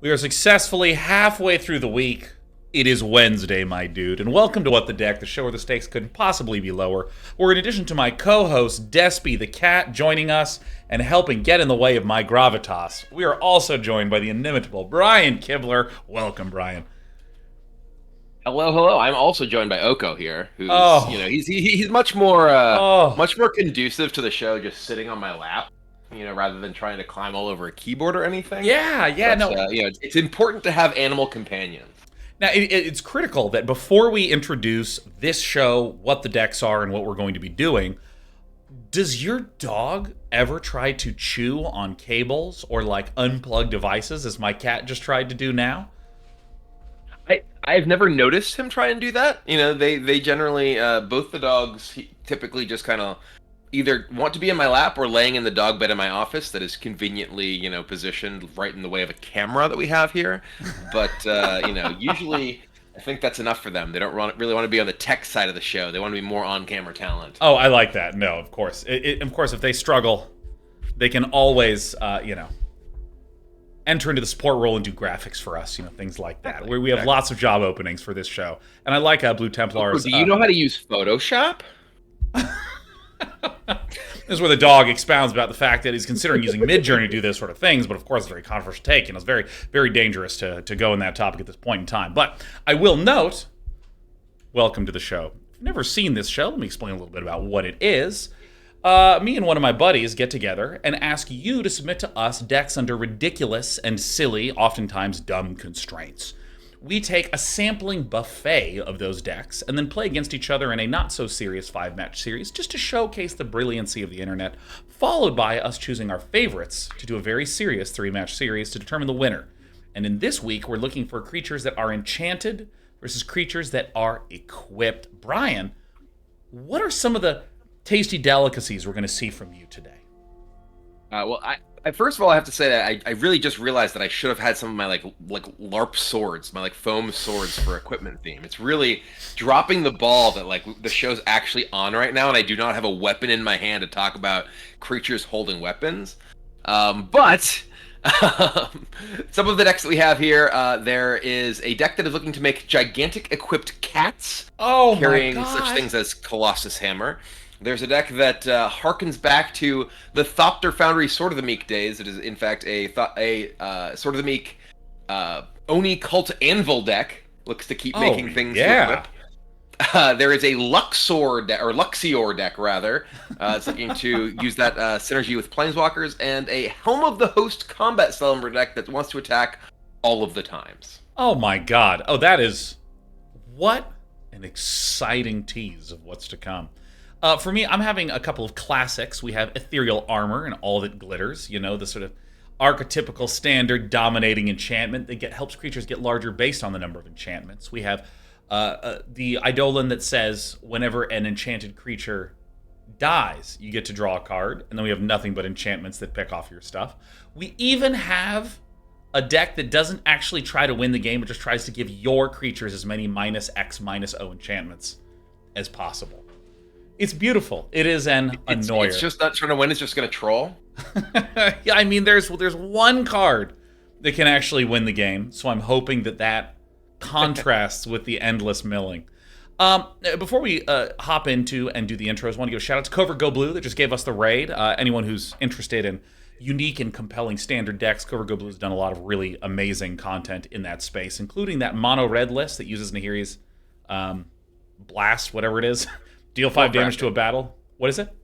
We are successfully halfway through the week. It is Wednesday, my dude, and welcome to What the Deck, the show where the stakes couldn't possibly be lower, where in addition to my co-host, Despy the Cat, joining us and helping get in the way of my gravitas, we are also joined by the inimitable Brian Kibler. Welcome, Brian. Hello, hello. I'm also joined by Oko here, who's he's much more conducive to the show, just sitting on my lap, rather than trying to climb all over a keyboard or anything. It's important to have animal companions. Now, it's critical that before we introduce this show, what the decks are, and what we're going to be doing, does your dog ever try to chew on cables or unplug devices, as my cat just tried to do now? I've never noticed him try and do that. They generally, both the dogs typically just kind of either want to be in my lap or laying in the dog bed in my office that is conveniently, positioned right in the way of a camera that we have here. But, usually I think that's enough for them. They don't really want to be on the tech side of the show. They want to be more on-camera talent. Oh, I like that. No, of course. Of course, if they struggle, they can always, enter into the support role and do graphics for us, things like that. Where we have lots of job openings for this show. And I like Blue Templars. Do you know how to use Photoshop? This is where the dog expounds about the fact that he's considering using Midjourney to do this sort of things, but of course it's a very controversial take, and it's very, very dangerous to go in that topic at this point in time. But I will note, welcome to the show. If you've never seen this show, let me explain a little bit about what it is. Me and one of my buddies get together and ask you to submit to us decks under ridiculous and silly, oftentimes dumb constraints. We take a sampling buffet of those decks and then play against each other in a not-so-serious 5-match series just to showcase the brilliancy of the internet, followed by us choosing our favorites to do a very serious 3-match series to determine the winner. And in this week, we're looking for creatures that are enchanted versus creatures that are equipped. Brian, what are some of the tasty delicacies we're going to see from you today? I first of all, I have to say that I really just realized that I should have had some of my like LARP swords, my foam swords for equipment theme. It's really dropping the ball that the show's actually on right now, and I do not have a weapon in my hand to talk about creatures holding weapons. But some of the decks that we have here, there is a deck that is looking to make gigantic equipped cats, carrying such things as Colossus Hammer. There's a deck that harkens back to the Thopter Foundry Sword of the Meek days. It is, in fact, a Sword of the Meek Oni Cult Anvil deck. Looks to keep making things equip. There is a Luxior deck, rather. It's looking to use that synergy with Planeswalkers, and a Helm of the Host Combat Celebrant deck that wants to attack all of the times. Oh my god. Oh, that is... what an exciting tease of what's to come. For me, I'm having a couple of classics. We have Ethereal Armor and all that glitters, the sort of archetypical standard dominating enchantment that helps creatures get larger based on the number of enchantments. We have the Eidolon that says whenever an enchanted creature dies, you get to draw a card, and then we have nothing but enchantments that pick off your stuff. We even have a deck that doesn't actually try to win the game, but just tries to give your creatures as many -X/-O enchantments as possible. It's beautiful. It is an annoyer. It's just not trying to win. It's just going to troll. Yeah, I mean, there's one card that can actually win the game, so I'm hoping that contrasts with the endless milling. Before we hop into and do the intros, I want to give a shout out to Covert Go Blue that just gave us the raid. Anyone who's interested in unique and compelling standard decks, Covert Go Blue has done a lot of really amazing content in that space, including that mono red list that uses Nahiri's Blast, whatever it is. Deal 5 damage to a battle. What is it?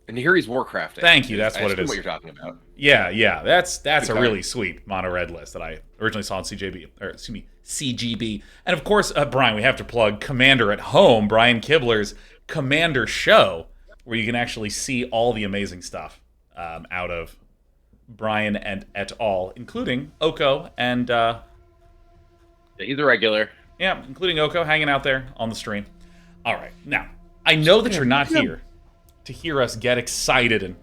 And here he's Warcrafting. Thank you. That's what it is. What you're talking about? Yeah. That's a really sweet mono red list that I originally saw in CGB. And of course, Brian, we have to plug Commander at Home, Brian Kibler's Commander show, where you can actually see all the amazing stuff out of Brian and et al., including Oko and he's a regular. Yeah, including Oko hanging out there on the stream. All right, now. I know that you're not here to hear us get excited and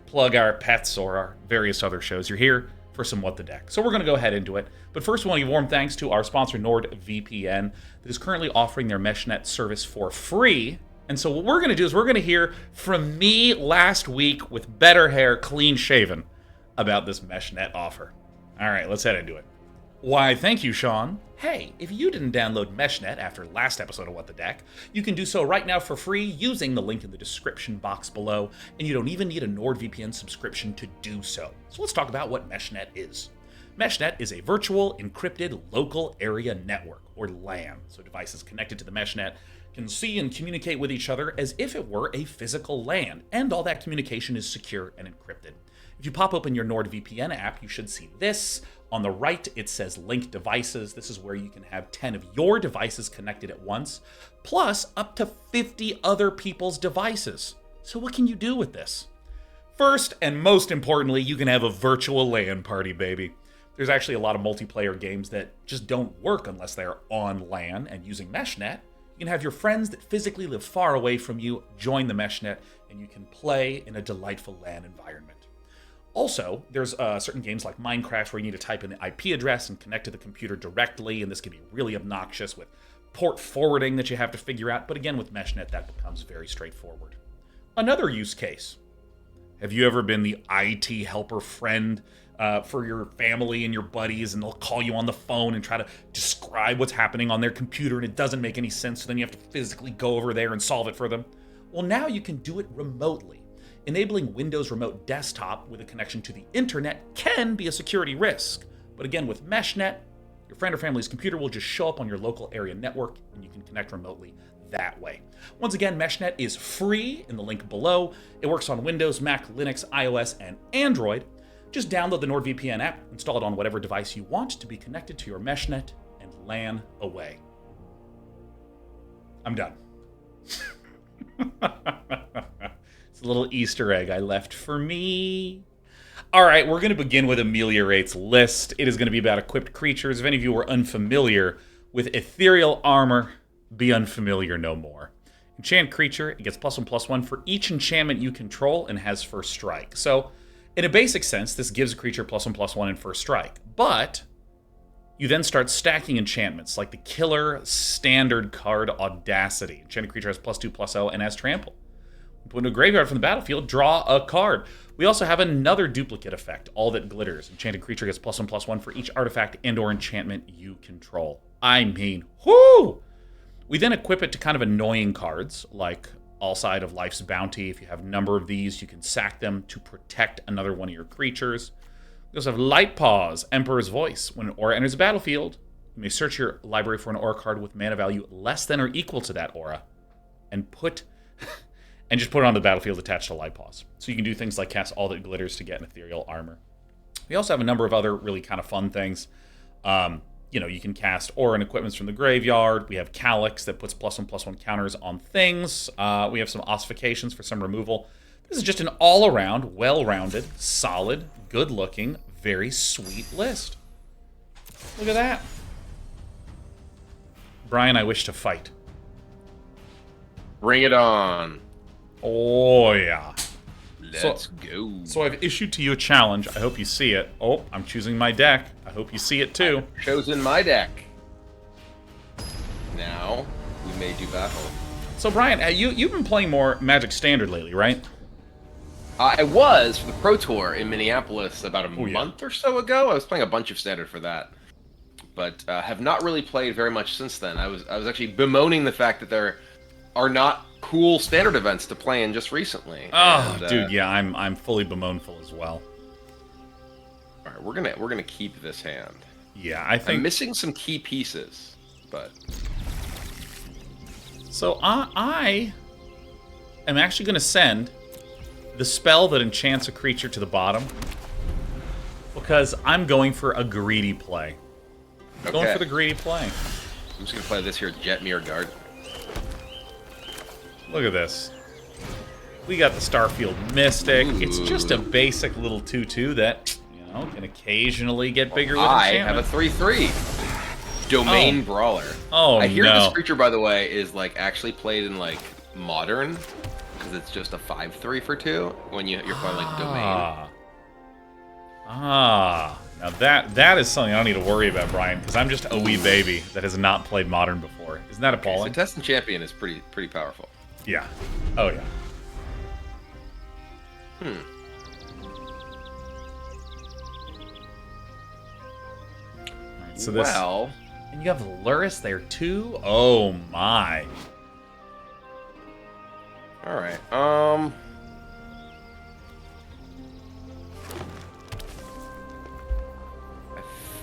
plug our pets or our various other shows. You're here for some What the Deck. So we're going to go ahead into it. But first, we want to give warm thanks to our sponsor, NordVPN, that is currently offering their MeshNet service for free. And so what we're going to do is we're going to hear from me last week with better hair, clean shaven, about this MeshNet offer. All right, let's head into it. Why, thank you, Sean. Hey, if you didn't download MeshNet after last episode of What the Deck, you can do so right now for free using the link in the description box below, and you don't even need a NordVPN subscription to do so. So let's talk about what MeshNet is. MeshNet is a virtual, encrypted, local area network, or LAN, so devices connected to the MeshNet can see and communicate with each other as if it were a physical LAN, and all that communication is secure and encrypted. If you pop open your NordVPN app, you should see this. On the right, it says Link Devices. This is where you can have 10 of your devices connected at once, plus up to 50 other people's devices. So what can you do with this? First, and most importantly, you can have a virtual LAN party, baby. There's actually a lot of multiplayer games that just don't work unless they're on LAN, and using MeshNet, you can have your friends that physically live far away from you join the MeshNet, and you can play in a delightful LAN environment. Also, there's certain games like Minecraft where you need to type in the IP address and connect to the computer directly, and this can be really obnoxious with port forwarding that you have to figure out, but again, with MeshNet, that becomes very straightforward. Another use case. Have you ever been the IT helper friend for your family and your buddies, and they'll call you on the phone and try to describe what's happening on their computer, and it doesn't make any sense, so then you have to physically go over there and solve it for them? Well, now you can do it remotely. Enabling Windows Remote Desktop with a connection to the internet can be a security risk. But again, with MeshNet, your friend or family's computer will just show up on your local area network, and you can connect remotely that way. Once again, MeshNet is free in the link below. It works on Windows, Mac, Linux, iOS, and Android. Just download the NordVPN app, install it on whatever device you want to be connected to your MeshNet, and LAN away. I'm done. It's a little Easter egg I left for me. All right, we're going to begin with Ameliorate's list. It is going to be about equipped creatures. If any of you are unfamiliar with Ethereal Armor, be unfamiliar no more. Enchant creature, it gets +1/+1 for each enchantment you control and has first strike. So, in a basic sense, this gives a creature +1/+1 and first strike. But you then start stacking enchantments, like the killer standard card Audacity. Enchanted creature has +2/+0 and has trample. Put in a graveyard from the battlefield, draw a card. We also have another duplicate effect, All That Glitters. Enchanted creature gets +1/+1 for each artifact and or enchantment you control. I mean, whoo! We then equip it to kind of annoying cards, like All Side of Life's Bounty. If you have a number of these, you can sack them to protect another one of your creatures. We also have Light Paws, Emperor's Voice. When an aura enters the battlefield, you may search your library for an aura card with mana value less than or equal to that aura, and just put it on the battlefield attached to Light Paws. So you can do things like cast All That Glitters to get an Ethereal Armor. We also have a number of other really kind of fun things. You can cast Aura and Equipments from the graveyard. We have Calyx that puts +1/+1 counters on things. We have some Ossifications for some removal. This is just an all-around, well-rounded, solid, good-looking, very sweet list. Look at that. Brian, I wish to fight. Bring it on. Oh, yeah. Let's go. So I've issued to you a challenge. I hope you see it. Oh, I'm choosing my deck. I hope you see it too. I've chosen my deck. Now, we may do battle. So Brian, you've been playing more Magic Standard lately, right? I was for the Pro Tour in Minneapolis about a month or so ago. I was playing a bunch of Standard for that. But have not really played very much since then. I was actually bemoaning the fact that there are not cool Standard events to play in just recently. Oh, dude, yeah, I'm fully bemoanful as well. All right, we're gonna keep this hand. Yeah, I think I'm missing some key pieces, but so I am actually gonna send the spell that enchants a creature to the bottom because I'm going for a greedy play. Okay. Going for the greedy play. I'm just gonna play this here, Jetmir Guard. Look at this. We got the Starfield Mystic. Ooh. It's just a basic little 2/2 that, can occasionally get bigger with I enchantment. have a 3/3. Domain Brawler. Oh, I hear no. this creature, by the way, is like actually played in like Modern, because it's just a 5/3 for 2 when you're playing like Domain. Now that is something I don't need to worry about, Brian, because I'm just a wee baby that has not played Modern before. Isn't that appalling? So Testing Champion is pretty powerful. Yeah. Oh, yeah. So this... Well... And you have Luris there, too? Oh, my. Alright, I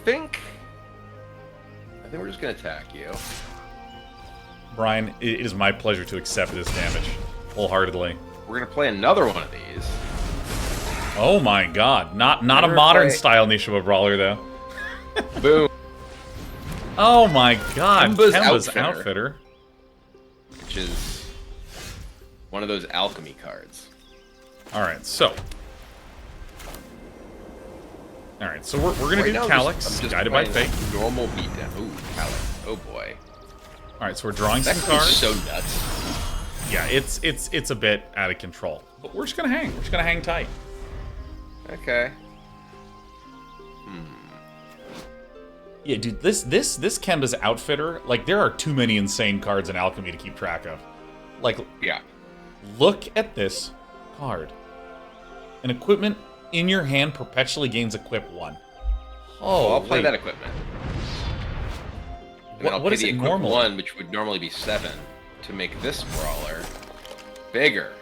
think we're just gonna attack you. Brian, it is my pleasure to accept this damage wholeheartedly. We're gonna play another one of these. Oh my god. Not a modern style Nishima Brawler, though. Boom. Oh my god. Kemba's Outfitter. Which is one of those alchemy cards. Alright, so we're gonna do Calyx, Guided by Fate. Normal beatdown. Ooh, Calyx. Oh boy. Alright, so we're drawing That some cards. so nuts. Yeah, it's a bit out of control. But we're just gonna hang. We're just gonna hang tight. Okay. Yeah, dude, this Kemba's Outfitter, like, there are too many insane cards in Alchemy to keep track of. Like, Yeah. look at this card. An equipment in your hand perpetually gains equip 1. Oh, I'll play that equipment. And then I'll what play is the it equip normally? 1, which would normally be 7, to make this brawler bigger.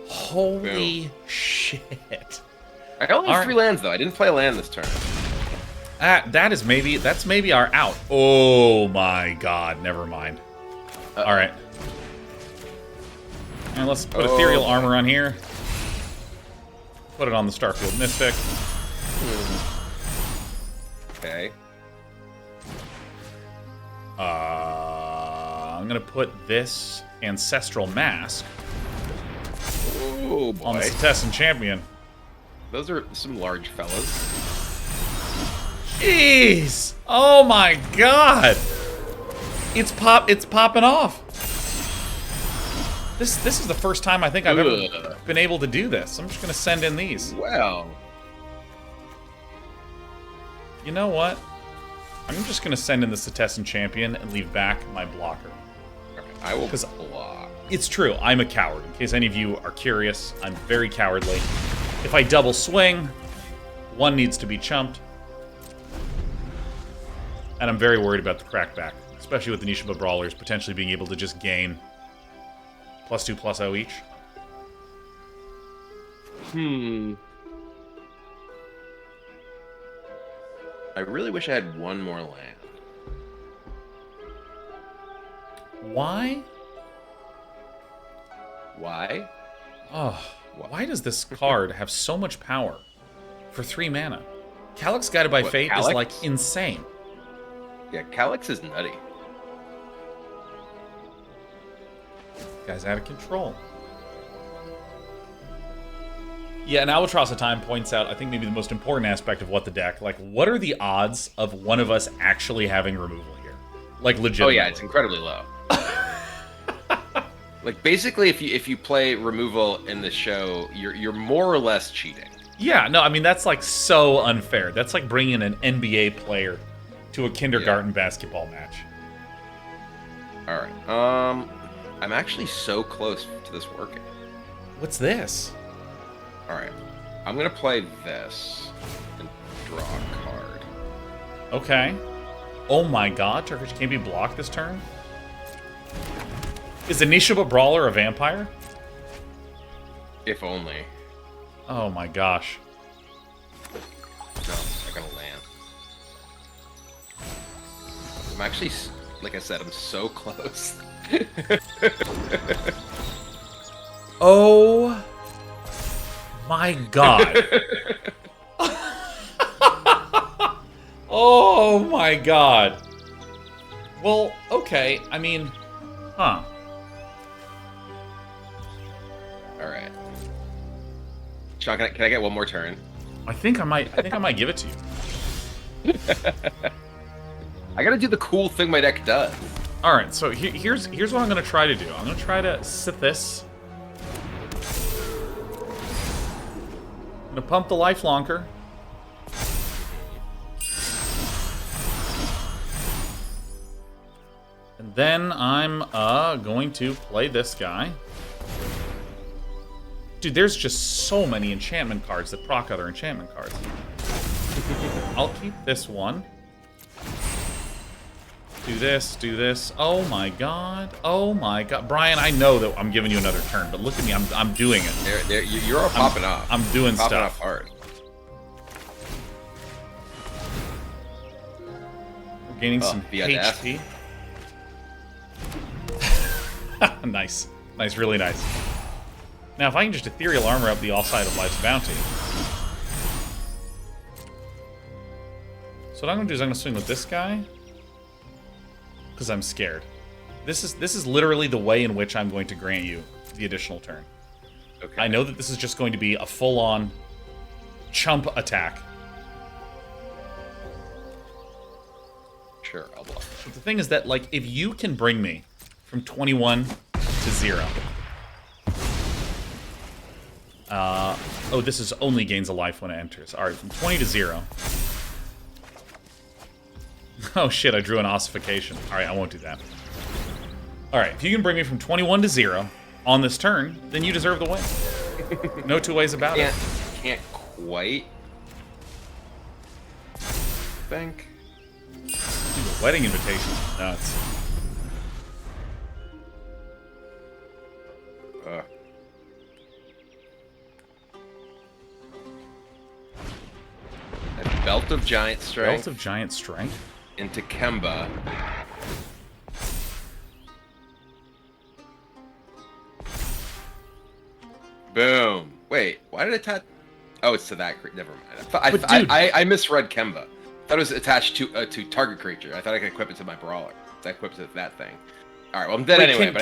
Holy shit. I only have 3 lands, though. I didn't play a land this turn. That's maybe our out. Oh my god, never mind. Alright. And let's put Ethereal Armor on here. Put it on the Starfield Mystic. Okay. I'm gonna put this Ancestral Mask Oh, boy. on the Cetessan Champion. Those are some large fellas. Jeez! Oh my god! It's popping off. This is the first time I think I've ever been able to do this. I'm just gonna send in these. Well. You know what? I'm just gonna send in the Cetessan Champion and leave back my blocker. I will block. It's true, I'm a coward. In case any of you are curious, I'm very cowardly. If I double swing, one needs to be chumped. And I'm very worried about the crackback, especially with the Nishima Brawlers potentially being able to just gain +2/+0 each. I really wish I had one more land. Why? Why? Oh, why does this card have so much power for 3 mana? Calyx Guided by Fate Calyx? is, like, insane. Yeah, Calyx is nutty. Guy's out of control. Yeah, and Albatross of Time points out, I think, maybe the most important aspect of what the deck, like, what are the odds of one of us actually having removal here? Like, legitimately. Oh yeah, it's incredibly low. Like, basically, if you play removal in the show, you're more or less cheating. Yeah, no, I mean, that's, like, so unfair. That's like bringing an NBA player to a kindergarten basketball match. All right. I'm actually so close to this working. What's this? All right. I'm going to play this and draw a card. Okay. Oh my god, Turkish can't be blocked this turn? Is the Nishima Brawler a vampire? If only. Oh my gosh. No, I got to land. I'm actually, like I said, I'm so close. Oh my god. Oh my god. Well, okay, I mean, huh. Alright. Sean, can I get one more turn? I think I might give it to you. I gotta do the cool thing my deck does. Alright, so here's what I'm gonna try to do. I'm gonna try to sit this. I'm gonna pump the life longer. And then I'm going to play this guy. Dude, there's just so many enchantment cards that proc other enchantment cards. I'll keep this one. Do this, do this. Oh my god. Oh my god. Brian, I know that I'm giving you another turn, but look at me. I'm doing it. You're all popping off. I'm doing popping stuff. Off hard. We're gaining some the HP. Nice. Nice, really nice. Now, if I can just Ethereal Armor up the All Side of Life's Bounty. So what I'm going to do is I'm going to swing with this guy. Because I'm scared. This is literally the way in which I'm going to grant you the additional turn. Okay. I know that this is just going to be a full-on chump attack. Sure, I'll block. But the thing is that, like, if you can bring me from 21 to 0. Oh, this is only gains a life when it enters. Alright, from 20 to 0. Oh shit, I drew an ossification. Alright, I won't do that. Alright, if you can bring me from 21 to 0 on this turn, then you deserve the win. No two ways about it. Can't quite think. Dude, the wedding invitation is nuts. Belt of Giant Strength. Belt of Giant Strength? Into Kemba. Boom. Wait, why did it attach? Oh, it's to that creature. Never mind. I misread Kemba. I thought it was attached to target creature. I thought I could equip it to my brawler. I equipped it to that thing. All right, well, I'm dead anyway. But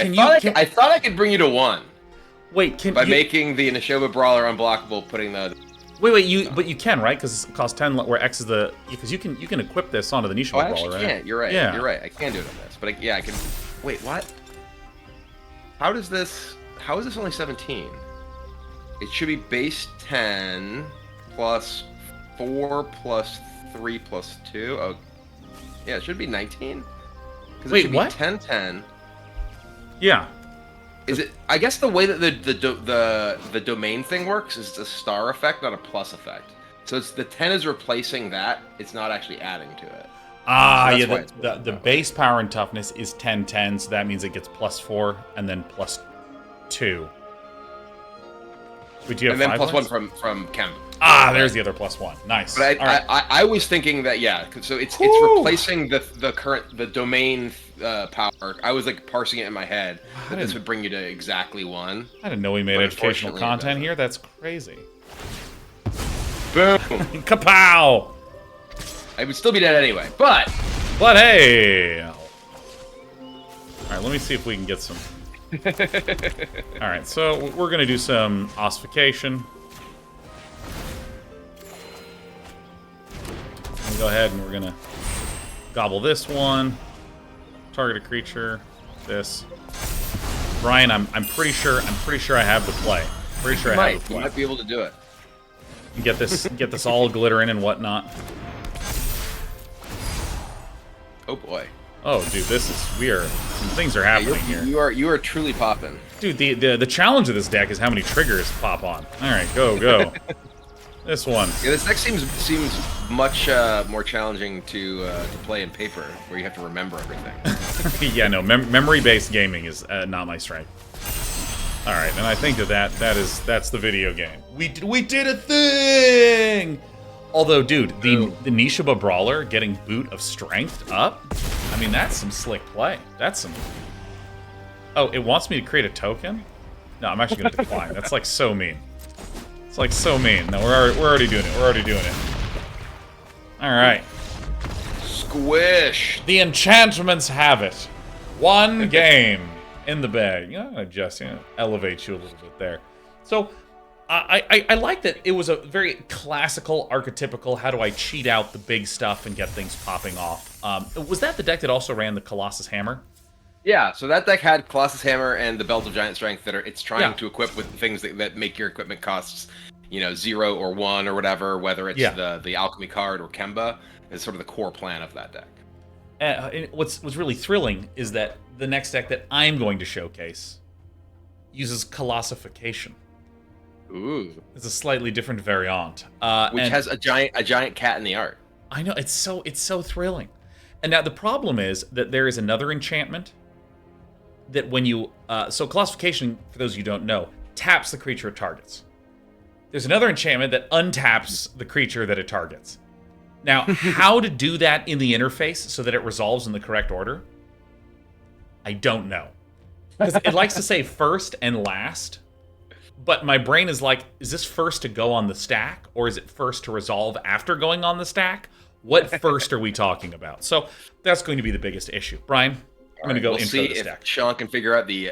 I thought I could bring you to 1. Wait, by making the Neshoba Brawler unblockable, putting the. Wait, but you can, right? Because it costs 10, where X is the... Because you can equip this onto the Neshoba Brawler, right? Yeah, you're right. Yeah. You're right. I can do it on this. But I can... Wait, what? How is this only 17? It should be base 10 plus 4 plus 3 plus 2. Oh, yeah, it should be 19. Wait, what? 10-10. Yeah. Is it? I guess the way that the domain thing works is it's a star effect, not a plus effect. So it's the 10 is replacing that. It's not actually adding to it. Ah, so yeah. The base power and toughness is 10-10, so that means it gets +4 and then +2. Wait, do you have and then 5 +1 from Kemba. Ah, there's the other +1. Nice. But I was thinking that so it's replacing the domain power. I was like parsing it in my head that this would bring you to exactly 1. I didn't know we made educational content here. That's crazy. Boom. Kapow! I would still be dead anyway, but hey. All right, let me see if we can get some. All right, so we're gonna do some ossification. We'll go ahead and we're gonna gobble this one. Target a creature. This. Brian, I'm pretty sure I have the play. Pretty sure I have the play. You might be able to do it. Get this all glittering and whatnot. Oh boy. Oh, dude, some things are happening here. You are truly popping. Dude, the challenge of this deck is how many triggers pop on. All right, go. This one. Yeah, this deck seems much more challenging to play in paper, where you have to remember everything. Yeah, no, memory-based gaming is not my strength. All right, and I think that's the video game. We did a thing. Although, dude, the Neshoba Brawler getting Boot of Strength up, I mean, that's some slick play. That's some... Oh, it wants me to create a token? No, I'm actually going to decline. That's, like, so mean. It's, like, so mean. No, we're already doing it. All right. Squish! The Enchantments have it. 1 game in the bag. You know, just elevate you a little bit there. So... I like that it was a very classical, archetypical, how do I cheat out the big stuff and get things popping off. Was that the deck that also ran the Colossus Hammer? Yeah, so that deck had Colossus Hammer and the Belt of Giant Strength that it's trying to equip with things that make your equipment costs, 0 or 1 or whatever, whether it's the Alchemy card or Kemba, is sort of the core plan of that deck. What's really thrilling is that the next deck that I'm going to showcase uses Colossification. Ooh. It's a slightly different variant. Which has a giant cat in the art. I know, it's so thrilling. And now the problem is that there is another enchantment that when you... so Colossification, for those of you who don't know, taps the creature it targets. There's another enchantment that untaps the creature that it targets. Now, how to do that in the interface so that it resolves in the correct order, I don't know. Because it likes to say first and last, but my brain is like, is this first to go on the stack, or is it first to resolve after going on the stack? What first are we talking about? So that's going to be the biggest issue. Brian, I'm going to go intro the stack. If Sean can figure out the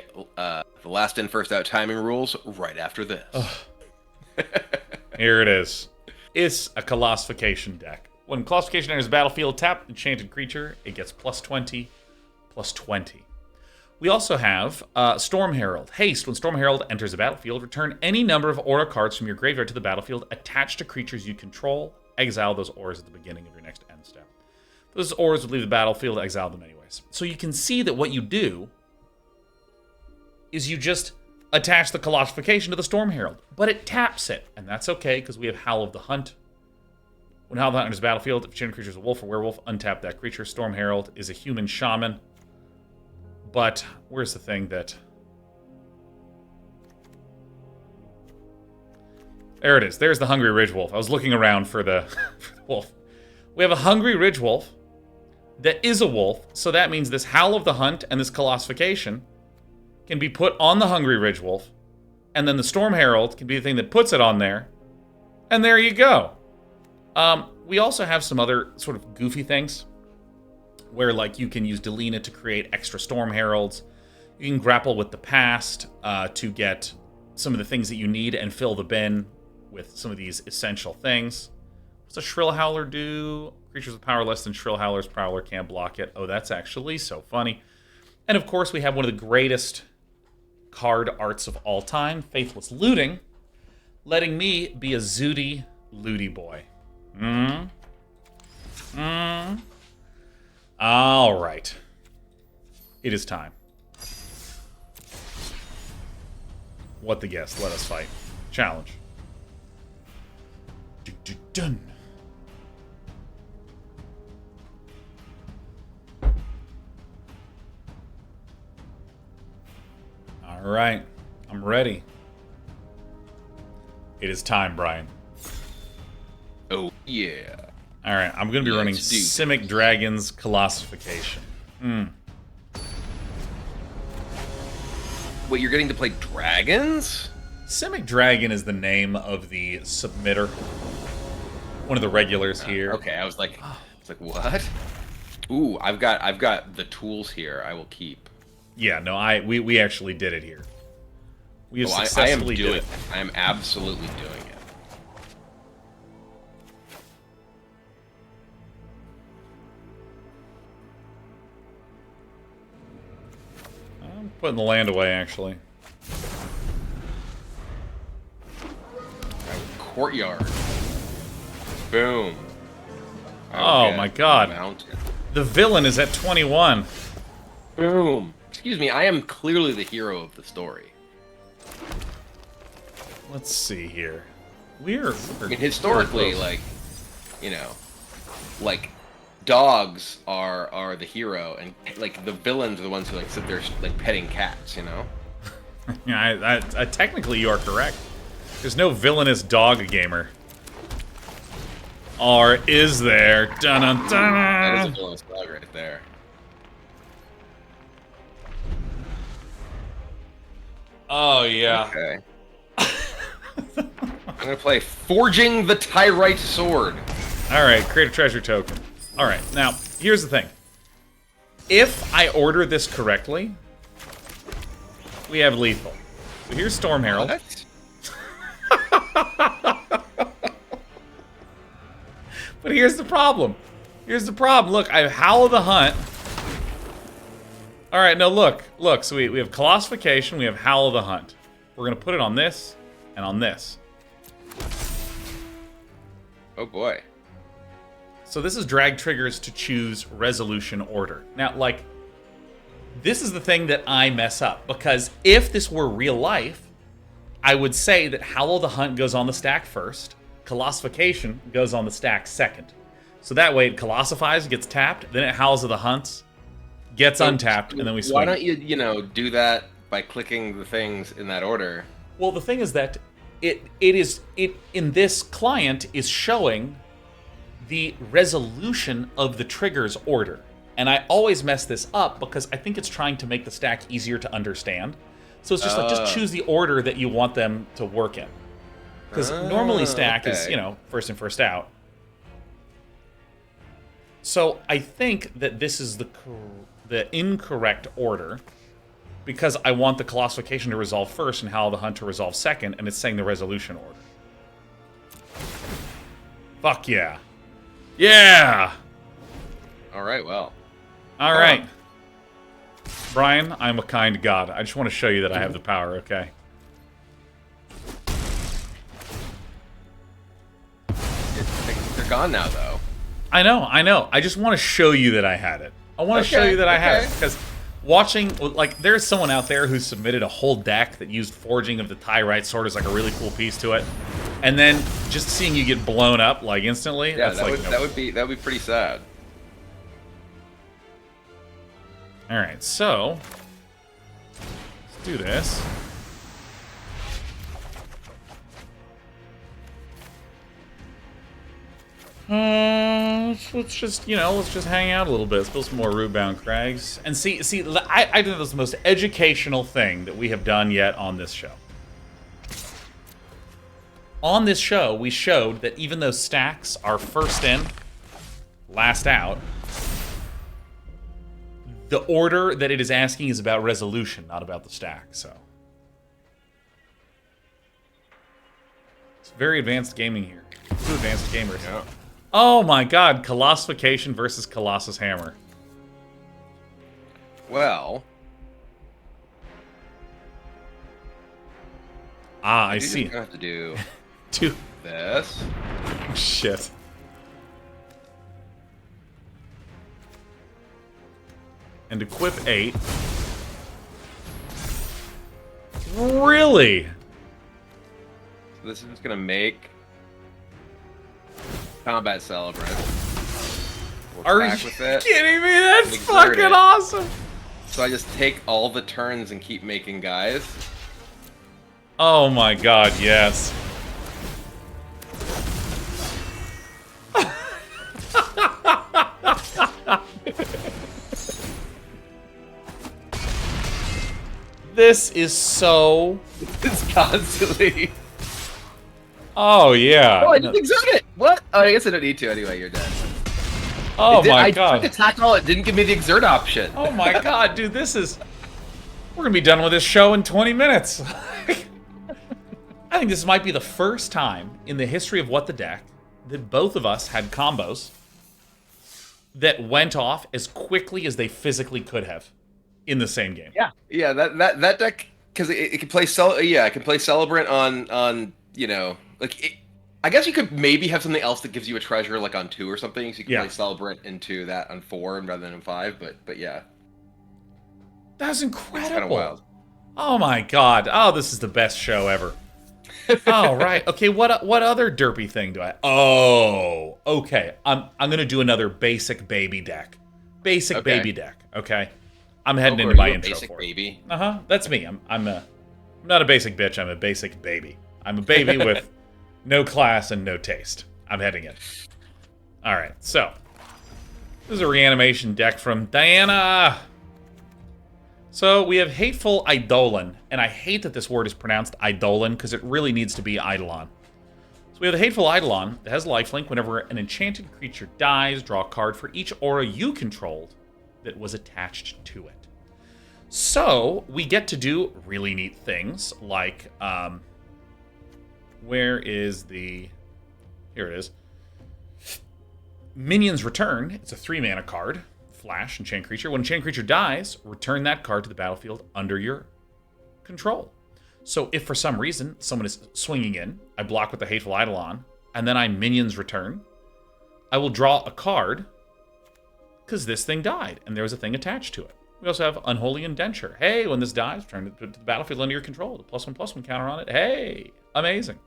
last in, first out timing rules right after this. Here it is. It's a Colossification deck. When Colossification enters the battlefield, tap Enchanted Creature. It gets +20, +20. We also have Storm Herald. Haste. When Storm Herald enters the battlefield, return any number of aura cards from your graveyard to the battlefield attached to creatures you control. Exile those auras at the beginning of your next end step. Those auras would leave the battlefield, exile them anyways. So you can see that what you do is you just attach the Colossification to the Storm Herald, but it taps it, and that's okay because we have Howl of the Hunt. When Howl of the Hunt enters the battlefield, if your creature is a wolf or werewolf, untap that creature. Storm Herald is a human shaman, but where's the thing that... There it is. There's the Hungry Ridge Wolf. I was looking around for the, for the wolf. We have a Hungry Ridge Wolf that is a wolf, so that means this Howl of the Hunt and this Colossification can be put on the Hungry Ridge Wolf, and then the Storm Herald can be the thing that puts it on there, and there you go. We also have some other sort of goofy things, where like you can use Delina to create extra Storm Heralds. You can grapple with the past to get some of the things that you need and fill the bin with some of these essential things. What's a Shrill Howler do? Creatures with power less than Shrill Howler's Prowler can't block it. Oh, that's actually so funny. And of course, we have one of the greatest card arts of all time, Faithless Looting, letting me be a zooty looty boy. All right. It is time. What the guest? Let us fight. Challenge. Dun. All right. I'm ready. It is time, Brian. Oh, yeah. All right. I'm going to be running Simic Dragon's Colossification. Wait, you're getting to play dragons? Simic Dragon is the name of the submitter. One of the regulars here. Okay, I was like, what? Ooh, I've got the tools here. I will keep. Yeah, no, we actually did it here. We have I am successfully doing did it. I am absolutely doing it. I'm putting the land away, actually. Courtyard. Boom. Oh my god. Mountain. The villain is at 21. Boom. Excuse me, I am clearly the hero of the story. Let's see here. We're I mean, historically, like, you know, like dogs are the hero, and like the villains are the ones who like sit there like petting cats, you know. Yeah, I technically you are correct. There's no villainous dog gamer. Or is there? Dun dun dun. That is a villainous dog right there. Oh yeah. Okay. I'm gonna play Forging the Tyrite Sword. All right, create a treasure token. All right, now here's the thing. If I order this correctly, we have lethal. So here's Storm Herald. What? But here's the problem. Here's the problem. Look, I have Howl of the Hunt. All right, no, look. So we have Colossification. We have Howl of the Hunt. We're going to put it on this and on this. Oh, boy. So this is drag triggers to choose resolution order. Now, like, this is the thing that I mess up. Because if this were real life, I would say that Howl of the Hunt goes on the stack first. Colossification goes on the stack second. So that way it colossifies, gets tapped, then it Howls of the Hunts, gets untapped, and then we swing. Why don't you, do that by clicking the things in that order? Well, the thing is that it in this client is showing the resolution of the trigger's order. And I always mess this up because I think it's trying to make the stack easier to understand. So it's just like, just choose the order that you want them to work in. Because normally stack is, first in, first out. So I think that this is the incorrect order because I want the Colossification to resolve first and Howl the Hunt to resolve second, and it's saying the resolution order. Fuck yeah. Yeah! Alright, well. Alright. Brian, I'm a kind god. I just want to show you that I have the power, okay? They're gone now, though. I know. I just want to show you that I had it. I want to show you that I had it, because watching, like, there's someone out there who submitted a whole deck that used Forging of the Tyrite Sword as, like, a really cool piece to it, and then just seeing you get blown up, like, instantly, yeah, that's that would be pretty sad. Alright, so let's do this. Let's just hang out a little bit. Let's build some more Rootbound Crags. And see, I think that's the most educational thing that we have done yet on this show. On this show, we showed that even though stacks are first in, last out, the order that it is asking is about resolution, not about the stack, so. It's very advanced gaming here. Two advanced gamers. Yeah. Oh my god, Colossification versus Colossus Hammer. Well. I see. I have to do this. Shit. And equip 8. Really? So this is just gonna make Combat Celebrant. Are you kidding me? That's fucking awesome. So I just take all the turns and keep making guys. Oh my god, yes. This is so... It's constantly... Oh, yeah. Oh, I didn't exert it! What? Oh, I guess I don't need to anyway, you're dead. Oh my god. I tried to tackle it, didn't give me the exert option. Oh my god, dude, this is... We're gonna be done with this show in 20 minutes. I think this might be the first time in the history of What the Deck that both of us had combos that went off as quickly as they physically could have in the same game. Yeah, that deck, because it can play it can play Celebrant on I guess you could maybe have something else that gives you a treasure like on 2 or something, so you can play Celebrant into that on 4 rather than on 5, but yeah. That's incredible. It's kind of wild. Oh my god. Oh, this is the best show ever. Oh, right. Okay, what other derpy thing do I... Oh, okay. I'm gonna do another basic baby deck. Baby deck, okay? I'm heading into my intro basic for baby. it. That's me. I'm not a basic bitch, I'm a basic baby. I'm a baby with no class and no taste. I'm heading in. Alright, so. This is a reanimation deck from Diana. So we have Hateful Eidolon, and I hate that this word is pronounced Eidolon because it really needs to be Eidolon. So we have the Hateful Eidolon that has lifelink. Whenever an enchanted creature dies, draw a card for each aura you controlled that was attached to it. So we get to do really neat things like, where is the... Here it is. Minions Return. It's a 3-mana card. Flash, Enchanted Creature. When Enchanted Creature dies, return that card to the battlefield under your control. So if for some reason someone is swinging in, I block with the Hateful Eidolon, and then I Minions Return, I will draw a card because this thing died, and there was a thing attached to it. We also have Unholy Indenture. Hey, when this dies, return it to the battlefield under your control. The +1/+1 counter on it. Hey, amazing.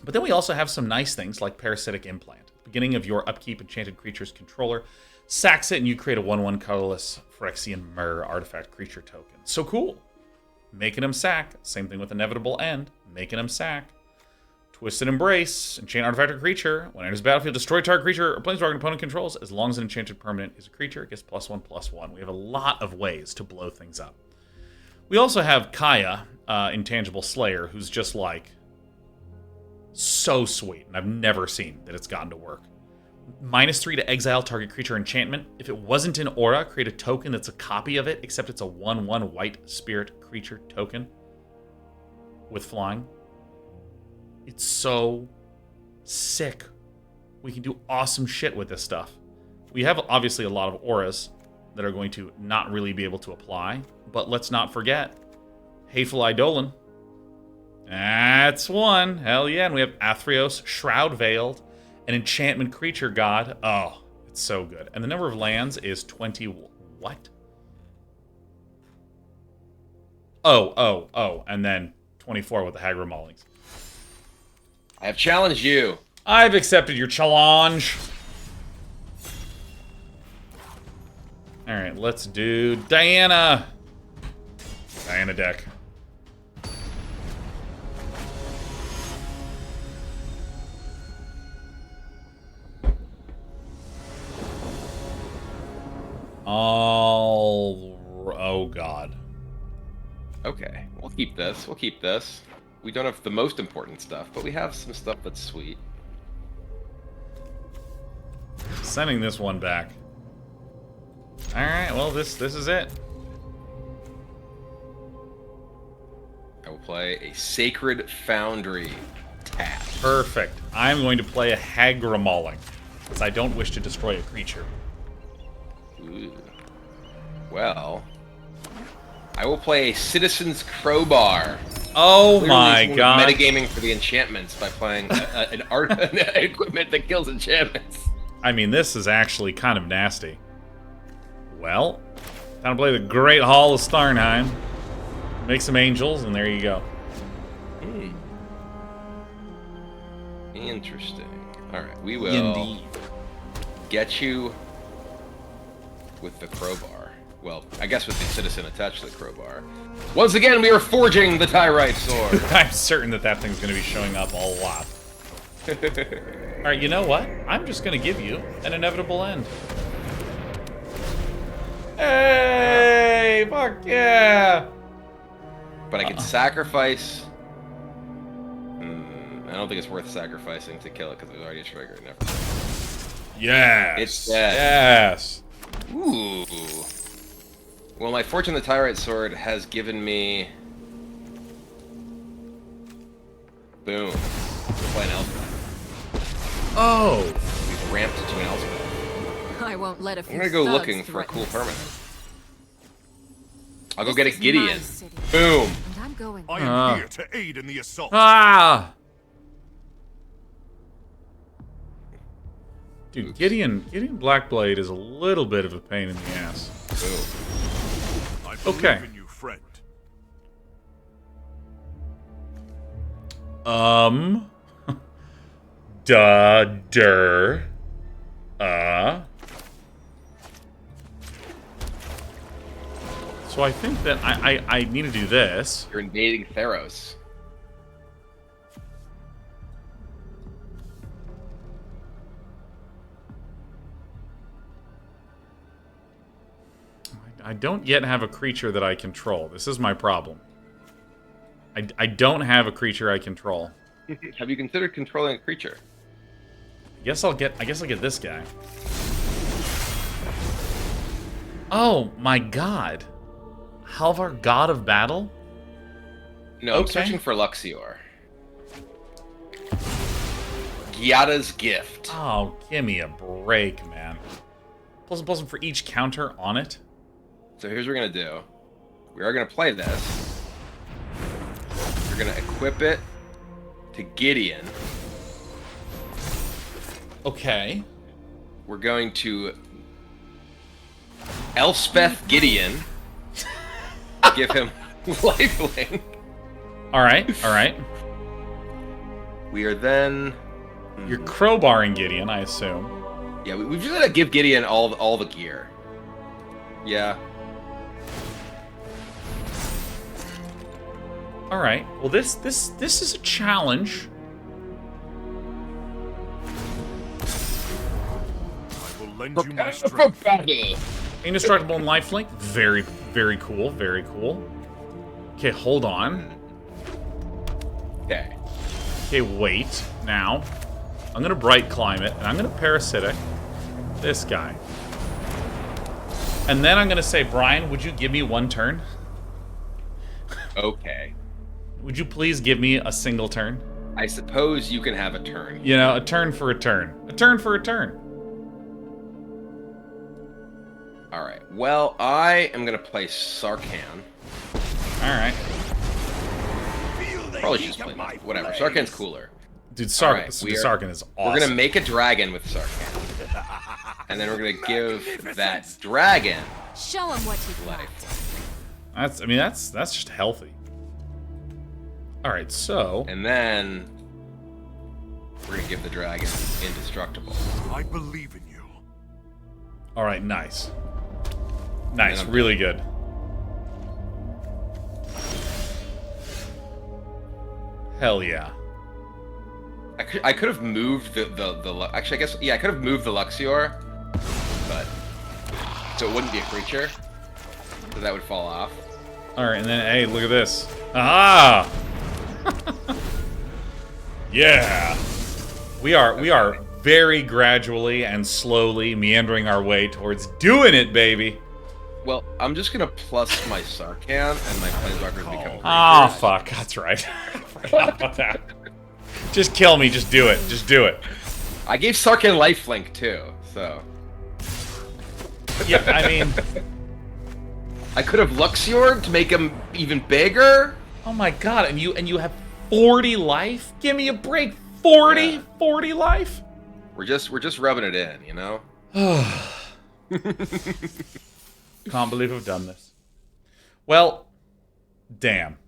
But then we also have some nice things like Parasitic Implant. Beginning of your upkeep, Enchanted Creatures controller sacks it, and you create a 1/1 colorless Phyrexian Mirror artifact creature token. So cool. Making them sack. Same thing with Inevitable End. Making them sack. Twisted Embrace. Enchant artifact or creature. When it enters the battlefield, destroy target creature or planeswalker an opponent controls. As long as an enchanted permanent is a creature, it gets +1/+1. We have a lot of ways to blow things up. We also have Kaya, Intangible Slayer, who's just like so sweet, and I've never seen that it's gotten to work. -3 to exile target creature enchantment. If it wasn't in Aura, create a token that's a copy of it, except it's a 1/1 white spirit creature token with flying. It's so sick. We can do awesome shit with this stuff. We have obviously a lot of auras that are going to not really be able to apply, but let's not forget Hateful Eidolon. That's one. Hell yeah. And we have Athreos, Shroud Veiled, an enchantment creature god. Oh, it's so good. And the number of lands is 20. What? Oh. And then 24 with the Hagra Maulings. I have challenged you. I've accepted your challenge. Alright, let's do Diana. Diana deck. Oh god. Okay, we'll keep this. We'll keep this. We don't have the most important stuff, but we have some stuff that's sweet. Sending this one back. Alright, well, this is it. I will play a Sacred Foundry tap. Perfect. I'm going to play a Hagra Mauling, because I don't wish to destroy a creature. Ooh. Well, I will play a Citizen's Crowbar. Oh Clearly my god. Metagaming for the enchantments by playing an equipment that kills enchantments. I mean, this is actually kind of nasty. Well, time to play the Great Hall of Starnheim. Make some angels, and there you go. Interesting. Alright, we will Indeed. get you with the crowbar. Well, I guess with the citizen attached to the crowbar. Once again, we are forging the Tyrite sword. I'm certain that that thing's going to be showing up a lot. Alright, you know what? I'm just going to give you an Inevitable End. Hey! Fuck yeah! But I can sacrifice... I don't think it's worth sacrificing to kill it because there's already a trigger. Never. Yes! It's dead. Yes! Ooh. Well, my Fortune the Tyrite Sword has given me... Boom. Play an Elspeth. Oh! We've ramped to an Elspeth. I won't let a few I'm gonna go thugs looking for a threaten cool us. permanent. I'll go This get a is my Gideon. city, Boom! and I'm going. I am here to aid in the assault. Ah! Dude, Gideon Blackblade is a little bit of a pain in the ass. Boom. I believe Okay. in you, friend. So I think that I need to do this. You're invading Theros. I don't yet have a creature that I control. This is my problem. I don't have a creature I control. Have you considered controlling a creature? I guess I'll get this guy. Oh my god. Halvar, God of Battle? No, I'm Okay. searching for Luxior. Gyada's Gift. Oh, give me a break, man. Plus one for each counter on it. So here's what we're gonna do. We are gonna play this. We're gonna equip it to Gideon. Okay. We're going to Elspeth Gideon. Give him lifelink. Alright, alright. We are then You're crowbarring Gideon, I assume. Yeah, we've just got to give Gideon all the gear. Yeah. All right. Well, this is a challenge. I will lend you my strength. Indestructible and lifelink. Very, very cool. Very cool. Okay, hold on. Okay. Okay, wait. Now, I'm gonna bright climate, and I'm gonna parasitic this guy. And then I'm gonna say, Brian, would you give me one turn? Okay. Would you please give me a single turn? I suppose you can have a turn. You know, a turn for a turn. A turn for a turn. All right. Well, I am gonna play Sarkhan. All right. Probably should just play whatever. Sarkhan's cooler. Dude, Alright, Sarkhan is awesome. We're gonna make a dragon with Sarkhan, and then we're gonna give that dragon Show him what you got. life. That's just healthy. All right, so And then we're gonna give the dragon indestructible. I believe in you. all right, nice, nice, I'm really good. Hell yeah. I could have moved the actually I guess yeah I could have moved the Luxior, but so it wouldn't be a creature, so that would fall off. All right, and then hey, look at this. Ah. Yeah. We are very gradually and slowly meandering our way towards doing it, baby. Well, I'm just gonna plus my Sarkhan and my Planeswalkers become. Ah, fuck. That's right. I forgot about that. Just kill me. Just do it. Just do it. I gave Sarkhan lifelink too, so Yeah, I mean, I could have Luxior to make him even bigger. oh my god, and you have 40 life? Give me a break. 40? Yeah. 40 life? We're just rubbing it in, you know. Can't believe I've done this. Well, damn.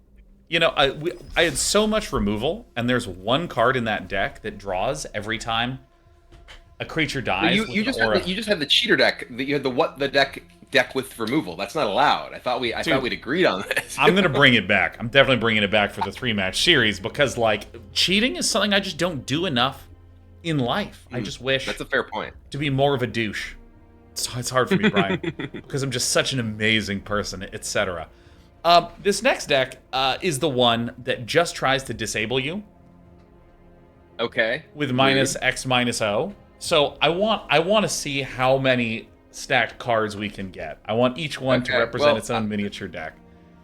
You know, I had so much removal, and there's one card in that deck that draws every time a creature dies. You just had the cheater deck. You had the deck with removal. That's not allowed. I thought we'd agreed on this. I'm gonna bring it back. I'm definitely bringing it back for the 3-match series because like cheating is something I just don't do enough in life. I just wish That's a fair point. to be more of a douche. It's hard for me, Brian, because I'm just such an amazing person, etc. This next deck is the one that just tries to disable you Okay. with minus X minus O. So I want to see how many stacked cards we can get. I want each one to Okay, represent well, its own miniature deck.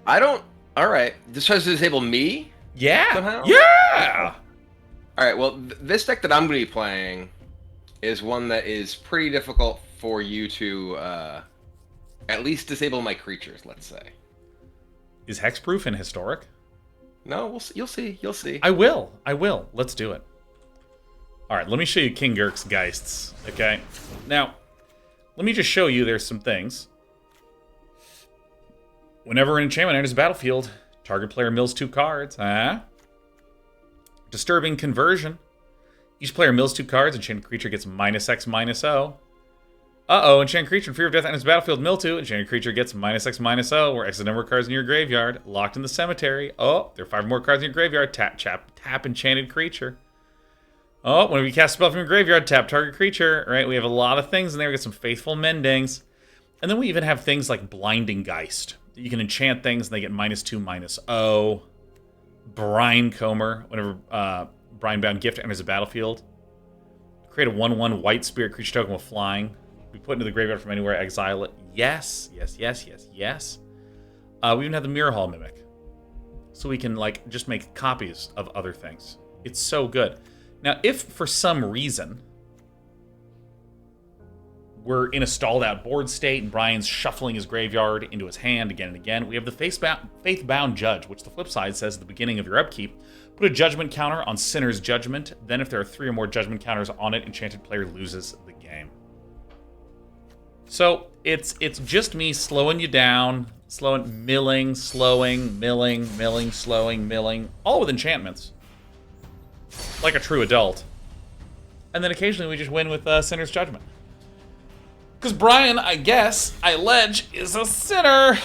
I don't. All right. This tries to disable me. Yeah. Somehow? Yeah. All right. Well, this deck that I'm going to be playing is one that is pretty difficult for you to at least disable my creatures. Let's say. Is hexproof in historic? No, we'll see. You'll see. You'll see. I will. Let's do it. All right, let me show you King Girk's Geists, okay? Now, let me just show you there's some things. Whenever an enchantment enters the battlefield, target player mills 2 cards. Disturbing Conversion. Each player mills 2 cards, enchanted creature gets minus X minus O. Uh-oh, enchanted creature in fear of death enters the battlefield, mill 2. Enchanted creature gets minus X minus O, where X is the number of cards in your graveyard. Locked in the cemetery. Oh, there are 5 more cards in your graveyard. Tap enchanted creature. Oh, whenever you cast a spell from your graveyard, tap target creature. Right, we have a lot of things in there. We got some Faithful Mendings. And then we even have things like Blinding Geist. You can enchant things and they get minus 2, minus O. Brine Comer, whenever Brine-bound Gift enters the battlefield. Create a 1/1 white spirit creature token with flying. We put into the graveyard from anywhere, exile it. Yes, yes, yes, yes, yes. We even have the Mirror Hall Mimic. So we can, like, just make copies of other things. It's so good. Now, if for some reason we're in a stalled out board state and Brian's shuffling his graveyard into his hand again and again, we have the Faith-bound Judge, which the flip side says at the beginning of your upkeep, put a judgment counter on Sinner's Judgment. Then if there are 3 or more judgment counters on it, enchanted player loses the game. So it's just me slowing you down, milling, slowing, all with enchantments. Like a true adult. And then occasionally we just win with Sinner's Judgment. Because Brian, I guess, I ledge, is a sinner.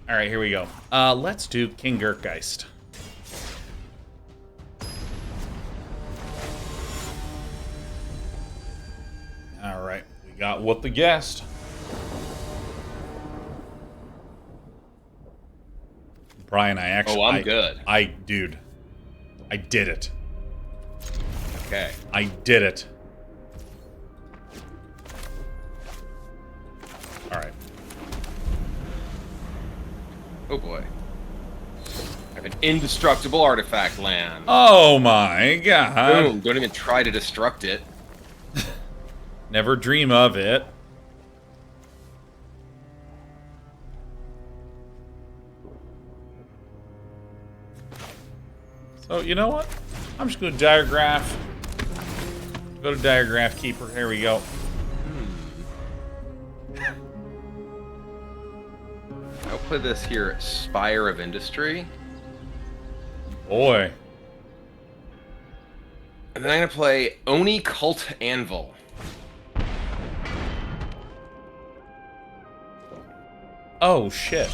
All right, here we go. Let's do King Geist. All right, we got what the guest. Brian, I actually... Oh, I'm good. Dude, I did it. Okay. I did it. All right. Oh boy. I have an indestructible artifact land. Oh my god. Boom. Don't even try to destruct it. Never dream of it. So, you know what? I'm just going to Diagraph. Go to Diagraph Keeper. Here we go. I'll play this here, Spire of Industry. Boy. And then I'm going to play Oni Cult Anvil. Oh, shit.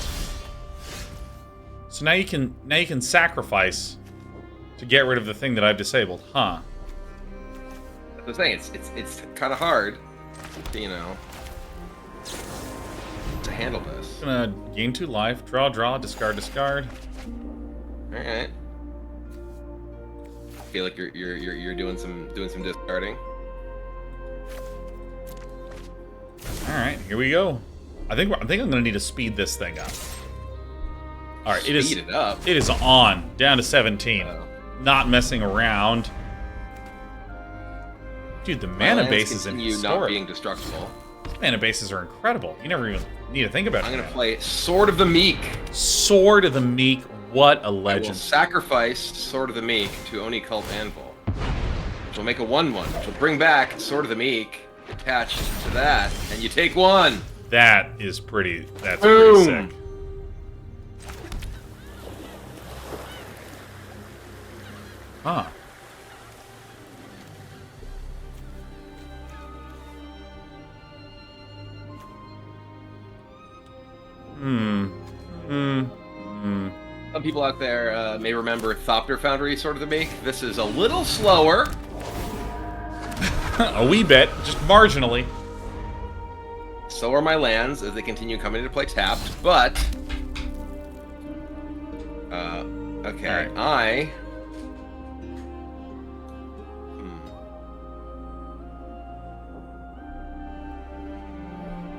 So now you can sacrifice to get rid of the thing that I've disabled, huh? That's what I'm saying. It's kind of hard, you know, to handle this. I'm gonna gain 2 life, draw, discard. All right. Feel like you're doing some discarding. All right, here we go. I think I'm gonna need to speed this thing up. All right, Speed it up. It is on down to 17. Not messing around. Dude, the mana bases in you not being destructible. Mana bases are incredible. You never even need to think about it. I'm gonna play Sword of the Meek. Sword of the Meek. What a I will legend. sacrifice Sword of the Meek to Oni Cult Anvil, which will make a 1/1, which will bring back Sword of the Meek attached to that, and you take 1. That is pretty. That's Boom. pretty sick. Huh. Some people out there may remember Thopter Foundry Sword of the Meek. This is a little slower. A wee bit, just marginally. So are my lands as they continue coming into play tapped, but... okay, Right.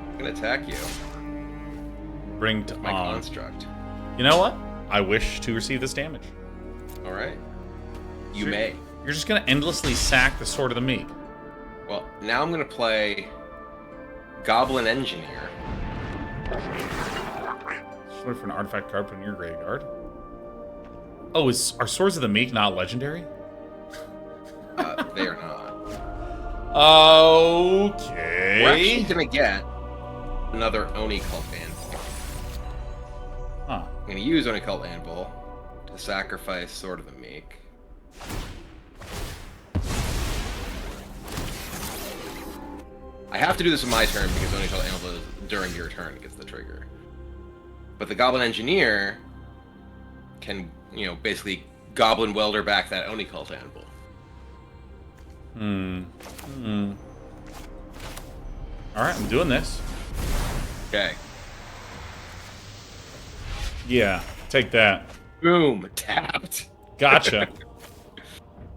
I'm gonna attack you. Bring to My construct. You know what? I wish to receive this damage. Alright. You Sure. may. You're just gonna endlessly sack the Sword of the Meek. Well, now I'm gonna play Goblin Engineer. Just wait for an artifact card put in your graveyard. Oh, are Swords of the Meek not legendary? They are not. Okay. We're actually gonna get another Oni Cult Anvil. Huh. I'm gonna use Oni Cult Anvil to sacrifice Sword of the Meek. I have to do this in my turn because Oni Cult Anvil is during your turn gets the trigger. But the Goblin Engineer can, you know, basically Goblin Welder back that Oni Cult Anvil. Alright, I'm doing this. Okay. Yeah, take that. Boom. Tapped. Gotcha.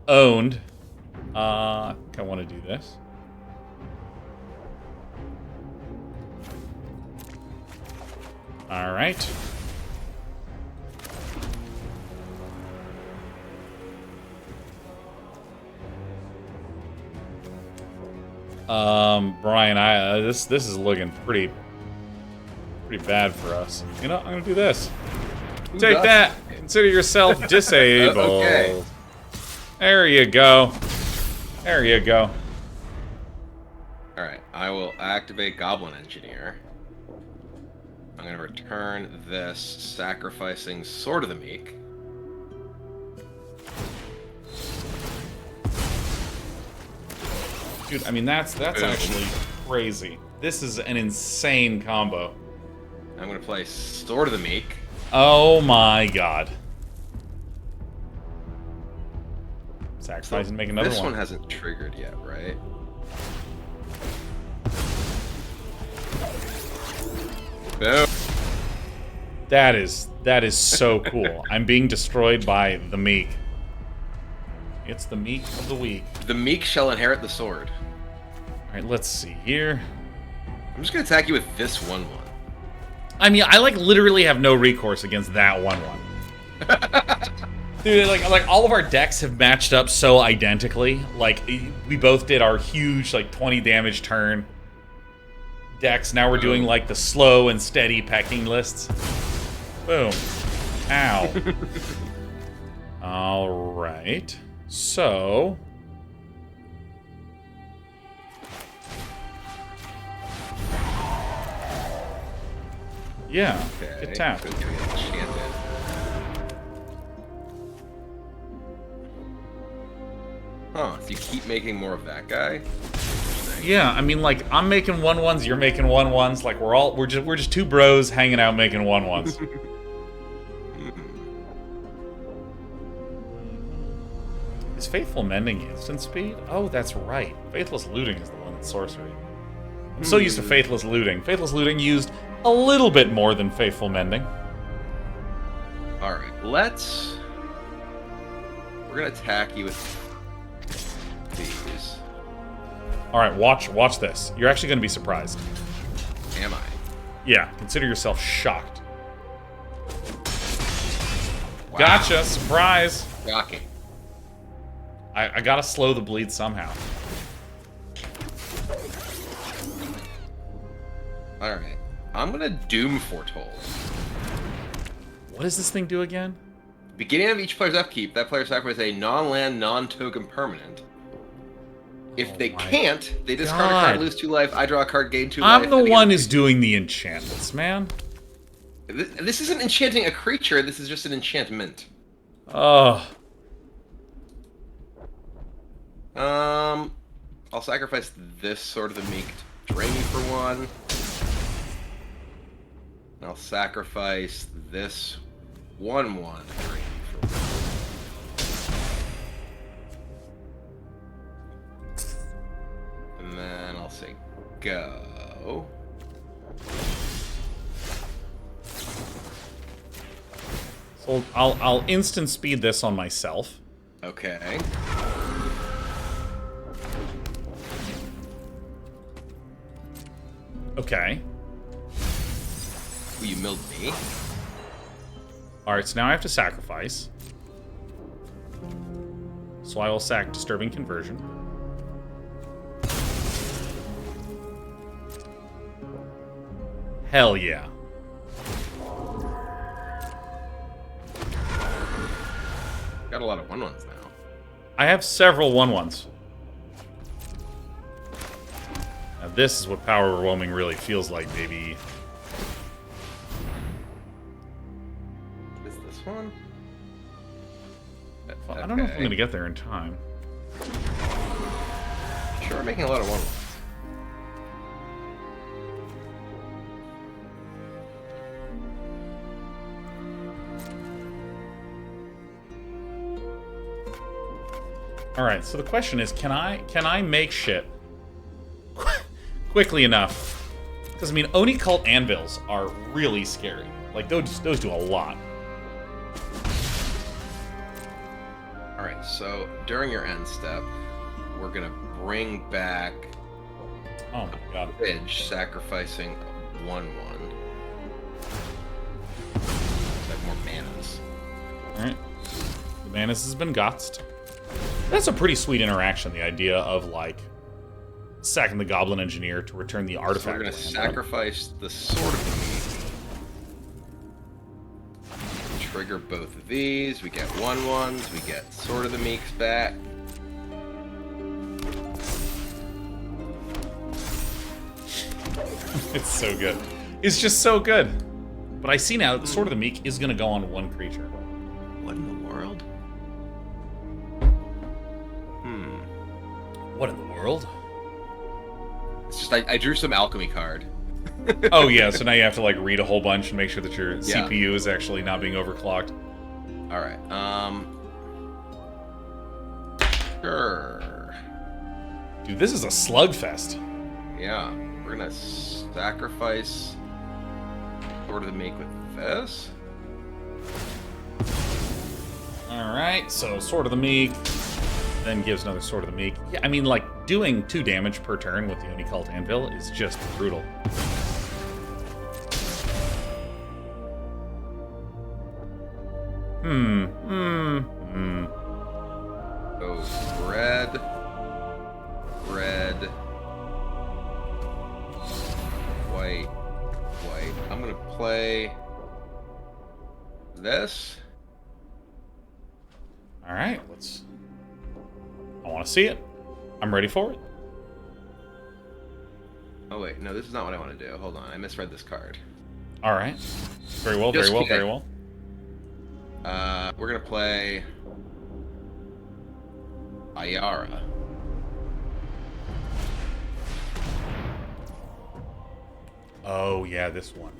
Owned. I think I want to do this. Alright. Brian, this is looking pretty bad for us. You know, I'm gonna do this. Who Take does? that. Consider yourself disabled. Okay. There you go. There you go. Alright, I will activate Goblin Engineer. I'm going to return this, sacrificing Sword of the Meek. Dude, I mean, that's actually crazy. This is an insane combo. I'm gonna play Sword of the Meek. Oh my god. Sacrifice and make another one. This one hasn't triggered yet, right? Boom. That is so cool. I'm being destroyed by the Meek. It's the Meek of the week. The Meek shall inherit the sword. Alright, let's see here. I'm just gonna attack you with this 1/1. I mean, I like literally have no recourse against that 1/1. Dude, like all of our decks have matched up so identically. Like we both did our huge like 20 damage turn decks. Now we're doing like the slow and steady pecking lists. Boom. Ow. All right. So yeah, Okay. get tapped. Go to Enchanted. Huh, so you keep making more of that guy? Yeah, I mean, like I'm making 1/1s, you're making 1/1s. Like we're just two bros hanging out making 1/1s. Is Faithful Mending instant speed? Oh, that's right. Faithless Looting is the one that's sorcery. I'm so used to Faithless Looting. Faithless Looting used a little bit more than Faithful Mending. Alright, we're gonna attack you with these. All right, watch this. You're actually going to be surprised. Am I? Yeah, consider yourself shocked. Wow. Gotcha, surprise. Shocking. I gotta slow the bleed somehow. Alright. I'm gonna Doom Foretold. What does this thing do again? Beginning of each player's upkeep, that player sacrifices a non-land, non-token permanent. If they can't, they discard a card, lose 2 life. I draw a card, gain 2 life. I'm the one who's doing the enchantments, man. This isn't enchanting a creature, this is just an enchantment. Oh. I'll sacrifice this Sword of the Meek to drain you for 1. And I'll sacrifice this 1/1 to drain you for 1. And then I'll say go. So I'll instant speed this on myself. Okay. Okay. Will you milled me? Alright, so now I have to sacrifice. So I will sack Disturbing Conversion. Hell yeah. Got a lot of 1/1s now. I have several 1/1s. Now this is what power overwhelming really feels like, baby. Is this one? Well, I don't know if I'm going to get there in time. Sure, we're making a lot of 1/1s. All right, so the question is, can I make shit quickly enough? Because I mean, Oni Cult Anvils are really scary. Like those do a lot. All right, so during your end step, we're gonna bring back Oh my god. Bridge, sacrificing 1/1. Like more manas. All right, the Manus has been gotsed. That's a pretty sweet interaction. The idea of like sacking the Goblin Engineer to return the artifact. So we're gonna land. sacrifice the Sword of the Meek. Trigger both of these. We get 1/1s. We get Sword of the Meeks back. It's so good. It's just so good. But I see now that the Sword of the Meek is gonna go on one creature. What in the world? What in the world? I drew some alchemy card. Oh yeah, so now you have to like read a whole bunch and make sure that your CPU is actually not being overclocked. All right. Sure. Dude, this is a slugfest. Yeah, we're gonna sacrifice Sword of the Meek with this. All right, so Sword of the Meek, then gives another Sword of the Meek. Yeah, I mean, like doing 2 damage per turn with the Unicult Anvil is just brutal. So red, white, white. I'm gonna play this. All right, I want to see it. I'm ready for it. Oh wait, no, this is not what I want to do. Hold on, I misread this card. All right. Very well, Just very well, kidding. very well. We're gonna play Ayara. Oh yeah, this one.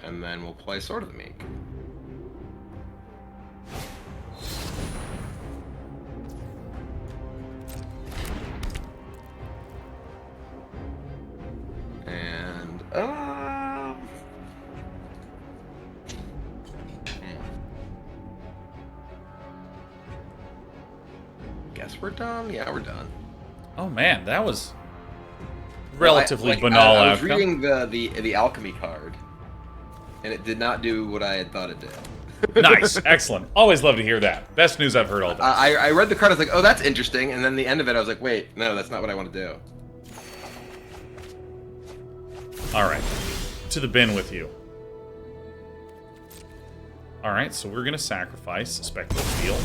And then we'll play Sword of the Meek. And guess we're done. Yeah, we're done. Oh man, that was relatively Like, banal I was outcome. reading the alchemy card, and it did not do what I had thought it did. Nice, excellent. Always love to hear that. Best news I've heard all day. I read the card. I was like, oh, that's interesting. And then the end of it, I was like, wait, no, that's not what I want to do. All right, to the bin with you. All right, so we're gonna sacrifice Spectral Field.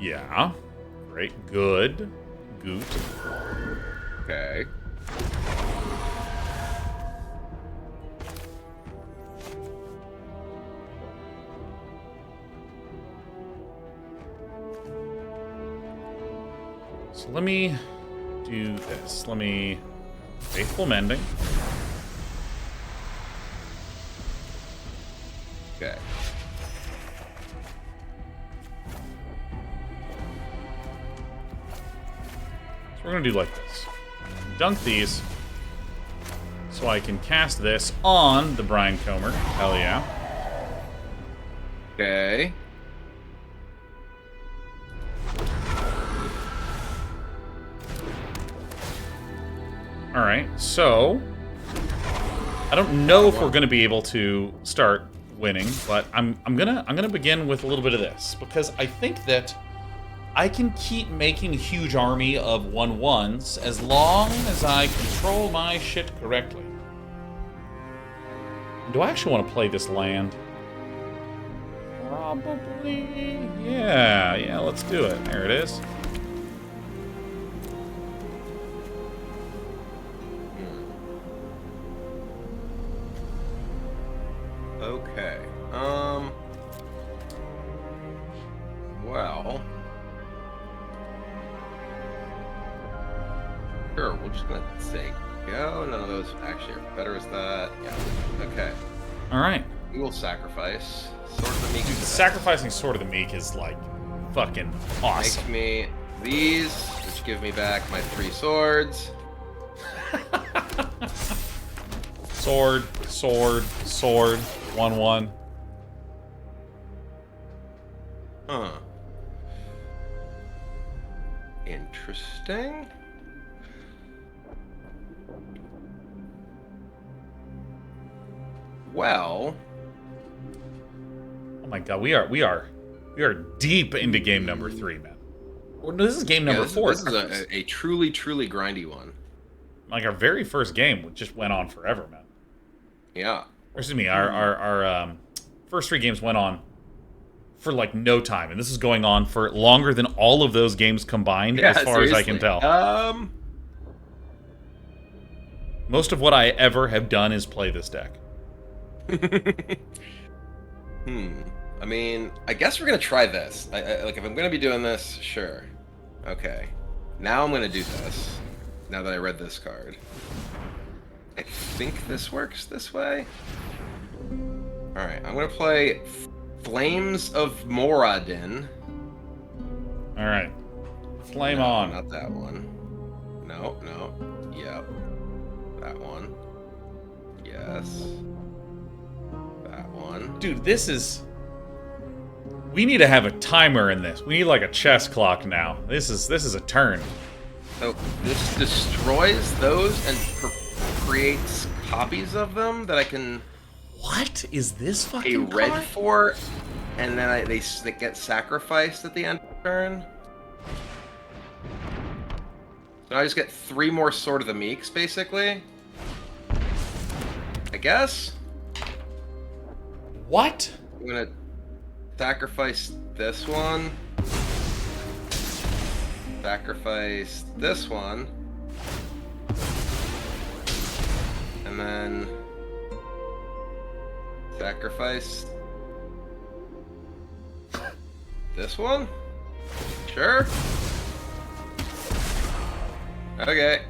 Yeah, great, good, goot. Okay. So let me do this. Let me Faithful Mending. Okay. So we're gonna do like this. Dunk these, so I can cast this on the Brine Comer. Hell yeah. Okay. All right, so I don't know if we're gonna be able to start winning, but I'm gonna begin with a little bit of this because I think that I can keep making a huge army of 1/1s as long as I control my shit correctly. Do I actually want to play this land? Probably. Yeah, let's do it. There it is. Okay. Well. Sure, we're just gonna say go. None of those actually are better as that. Yeah. Okay. All right. We will sacrifice Sword of the Meek. Dude, sacrificing Sword of the Meek is like fucking awesome. Make me these, which give me back my 3 swords. Sword, sword, sword. 1/1. Huh. Interesting. Well. Oh my god, we are deep into game number 3, man. Or, no, this is game number 4. This is a truly, truly grindy one. Like our very first game just went on forever, man. Yeah. Or, excuse me, our first 3 games went on for like no time, and this is going on for longer than all of those games combined, Yeah, as far as I can seriously. tell. Most of what I ever have done is play this deck. I mean, I guess we're gonna try this. Like, if I'm gonna be doing this, sure. Okay. Now I'm gonna do this. Now that I read this card. I think this works this way. Alright, I'm gonna play Flames of Moradin. Alright. Flame No, on. Not that one. No. Yep. That one. Yes. That one. Dude, this is... We need to have a timer in this. We need like a chess clock now. This is a turn. So this destroys those and creates copies of them that I can What is this pay fucking red card? for, and then they get sacrificed at the end of the turn. So I just get 3 more Sword of the Meeks, basically. I guess. What? I'm gonna sacrifice this one. Sacrifice this one. And then sacrifice this one? Sure. Okay.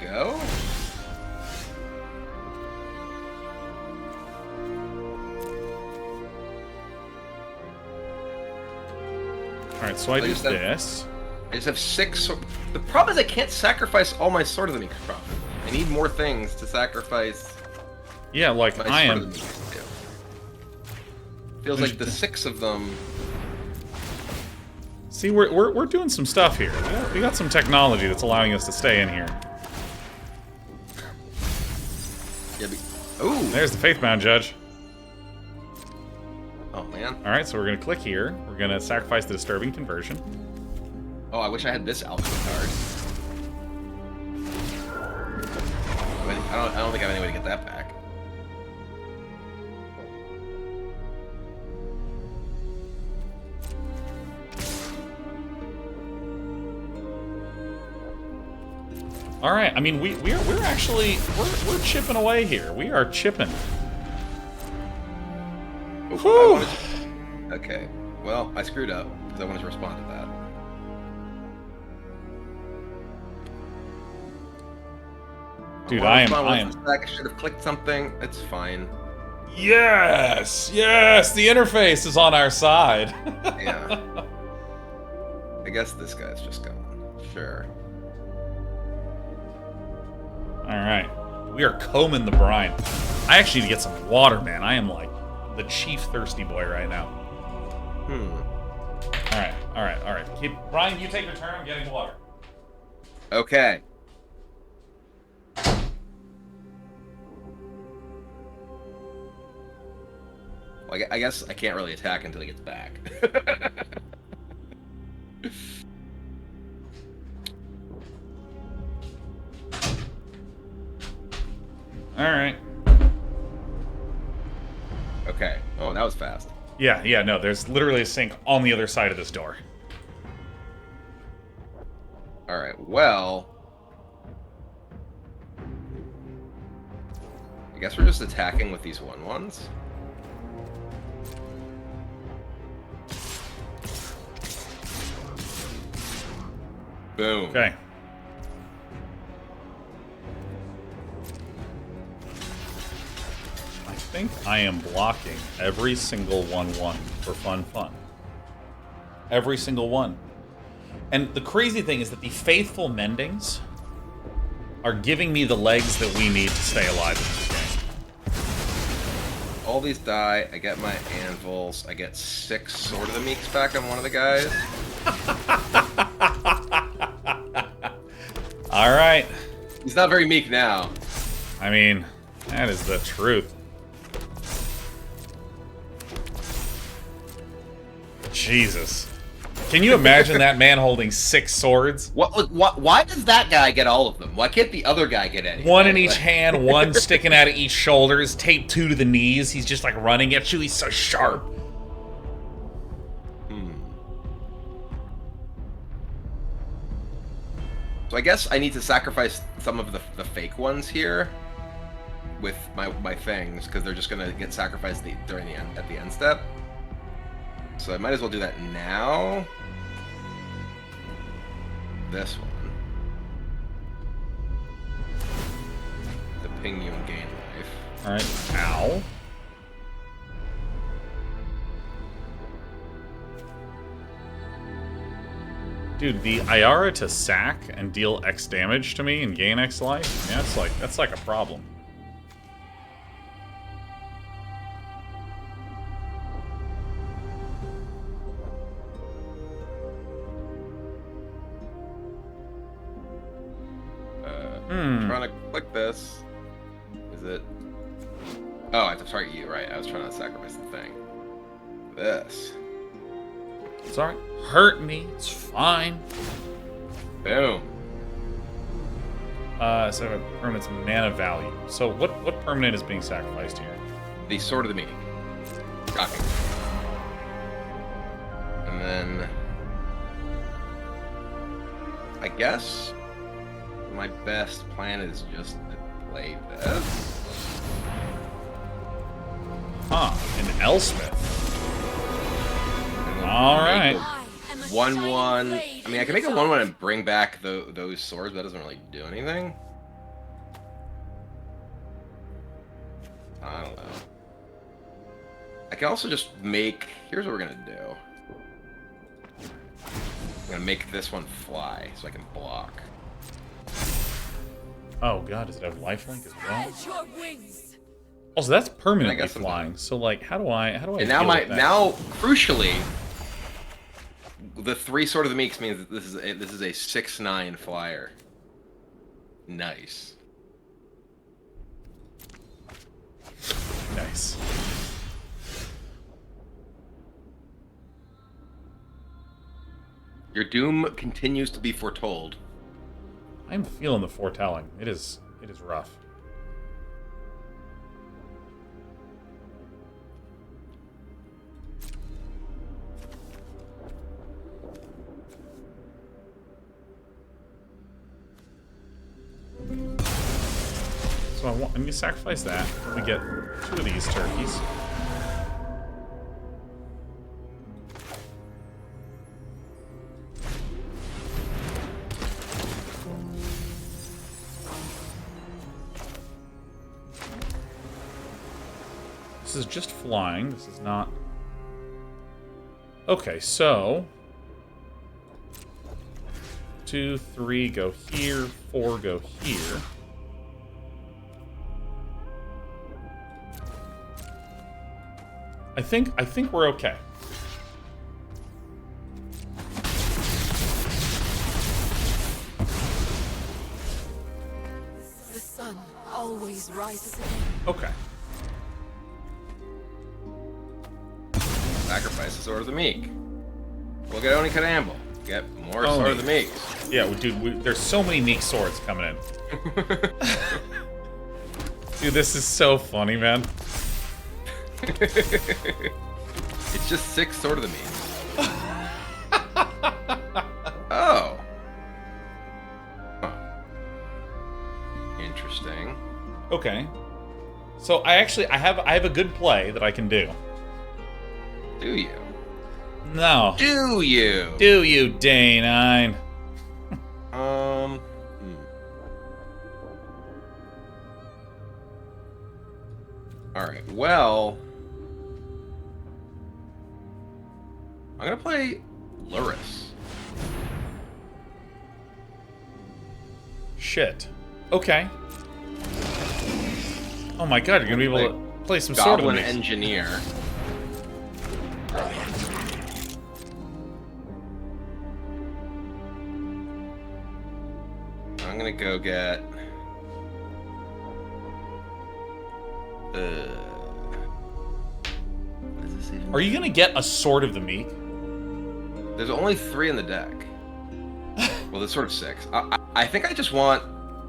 Go. Alright, so I do just have- this. I just have 6. The problem is I can't sacrifice all my Sword of the Meek Prophet. I need more things to sacrifice Yeah, like my I Sword am. of the Meek to. Feels like the 6 of them. See, we're doing some stuff here. We got some technology that's allowing us to stay in here. Yeah, ooh! There's the Faithbound Judge. Oh man. Alright, so we're gonna click here. We're gonna sacrifice the Disturbing Conversion. Oh, I wish I had this alpha card. I don't think I have any way to get that back. Alright, I mean we're actually we're chipping away here. We are chipping. Whew. Okay. Well, I screwed up because I wanted to respond to that. Dude, wanna I respond am. with the fact I should have clicked something. It's fine. Yes! Yes! The interface is on our side. Yeah. I guess this guy's just gone. Sure. Alright. We are combing the brine. I actually need to get some water, man. I am like the chief thirsty boy right now. Alright. Brian, you take your turn. I'm getting water. Okay. Well, I guess I can't really attack until he gets back. Alright. Okay. Oh, that was fast. Yeah, no, there's literally a sink on the other side of this door. Alright, well... I guess we're just attacking with these 1/1s. Boom. Okay. I think I am blocking every single 1/1 for fun. Every single one. And the crazy thing is that the faithful mendings are giving me the legs that we need to stay alive in this game. All these die, I get my anvils, I get 6 Sword of the Meeks back on one of the guys. Alright. He's not very meek now. I mean, that is the truth. Jesus. Can you imagine that man holding 6 swords? Why does that guy get all of them? Why can't the other guy get any? One in each hand, one sticking out of each shoulders, taped 2 to the knees. He's just like running at you. He's so sharp. So I guess I need to sacrifice some of the fake ones here with my things, because they're just gonna get sacrificed at the end step. So I might as well do that now. This one. To ping you and gain life. Alright, ow. Dude, the Iara to sack and deal X damage to me and gain X life, yeah, that's like a problem. I'm trying to click this. Is it? Oh, I have to target you, right? I was trying to sacrifice the thing. This. It's alright. Hurt me. It's fine. Boom. So permanent's mana value. So what permanent is being sacrificed here? The Sword of the Meek. Shocking. And then I guess my best plan is just to play this. Huh, an Elspeth. And then Alright. make a 1/1. I mean, I can make a 1/1 and bring back those swords, but that doesn't really do anything. I don't know. I can also just make... Here's what we're going to do. I'm going to make this one fly so I can block. Oh god, does it have lifelink as well? Spread your wings. Also, that's permanently guess I'm flying. So like, how do I And now deal with that? now crucially, the 3 Sword of the Meeks means that this is a 6/9 flyer. Nice. Nice. Your doom continues to be foretold. I'm feeling the foretelling. It is rough. So I need to sacrifice that. We get 2 of these turkeys. This is just flying. This is not... Okay, so... 2, 3 go here, 4 go here. I think we're okay. The sun always rises again. Okay. Sacrifice the Sword of the Meek. We'll get Oni Kadamble. Get more Sword of the Meek. Yeah, dude, there's so many Meek swords coming in. Dude, this is so funny, man. It's just 6 Sword of the Meek. Oh. Huh. Interesting. Okay. So I have a good play that I can do. Do you? No. Do you? Do you, Danine? Alright, well... I'm gonna play Luris. Shit. Okay. Oh my god, you're gonna be able to play some Sword of the Goblin Meeks. Engineer. I'm gonna go get... Is this even... Are you gonna get a Sword of the Meek? There's only 3 in the deck. Well, there's sort of 6. I think I just want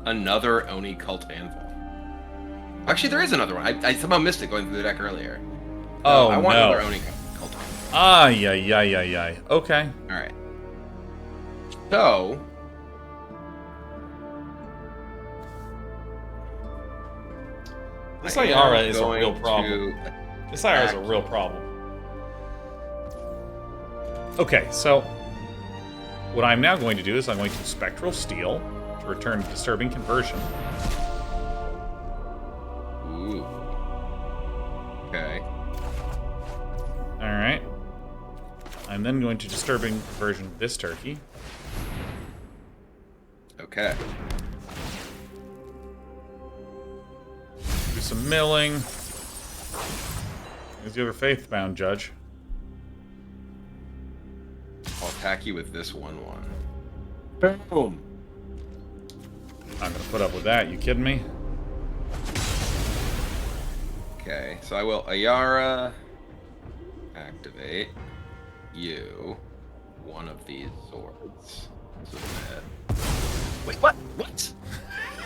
another Oni Cult Anvil. Actually, there is another one. I somehow missed it going through the deck earlier. Oh, I want no. another Oni Cult Anvil. Ay. Okay. Alright. So... This I am Iara is a going real problem. to This Iara is a attack real problem. Okay, so what I'm now going to do is I'm going to Spectral Steel to return Disturbing Conversion. Ooh. Okay. Alright. I'm then going to Disturbing Conversion this turkey. Okay. Do some milling. There's the other Faithbound Judge. I'll attack you with this 1/1. Boom. I'm gonna put up with that, you kidding me? Okay, so I will Ayara activate you one of these swords. Submit. Wait, what? What?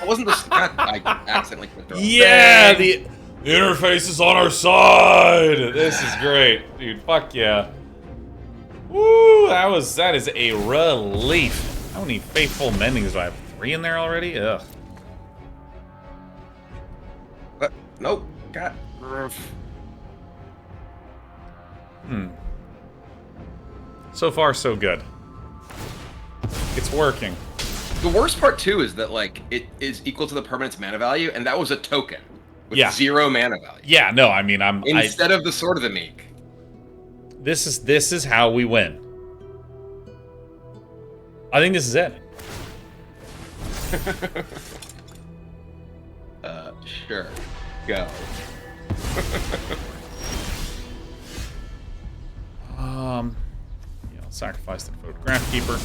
I wasn't the God, I accidentally clicked the wrong Yeah, thing. the interface is on our side. This is great, dude. Fuck yeah. Woo, that is a relief. How many faithful mendings do I have? 3 in there already? Ugh. What? Nope. God. So far, so good. It's working. The worst part too is that like it is equal to the permanent's mana value, and that was a token with Yeah. 0 mana value. Yeah, no, I mean, Instead of the Sword of the Meek. This is how we win. I think this is it. Sure. Go. Yeah, I'll sacrifice the Photograph Keeper.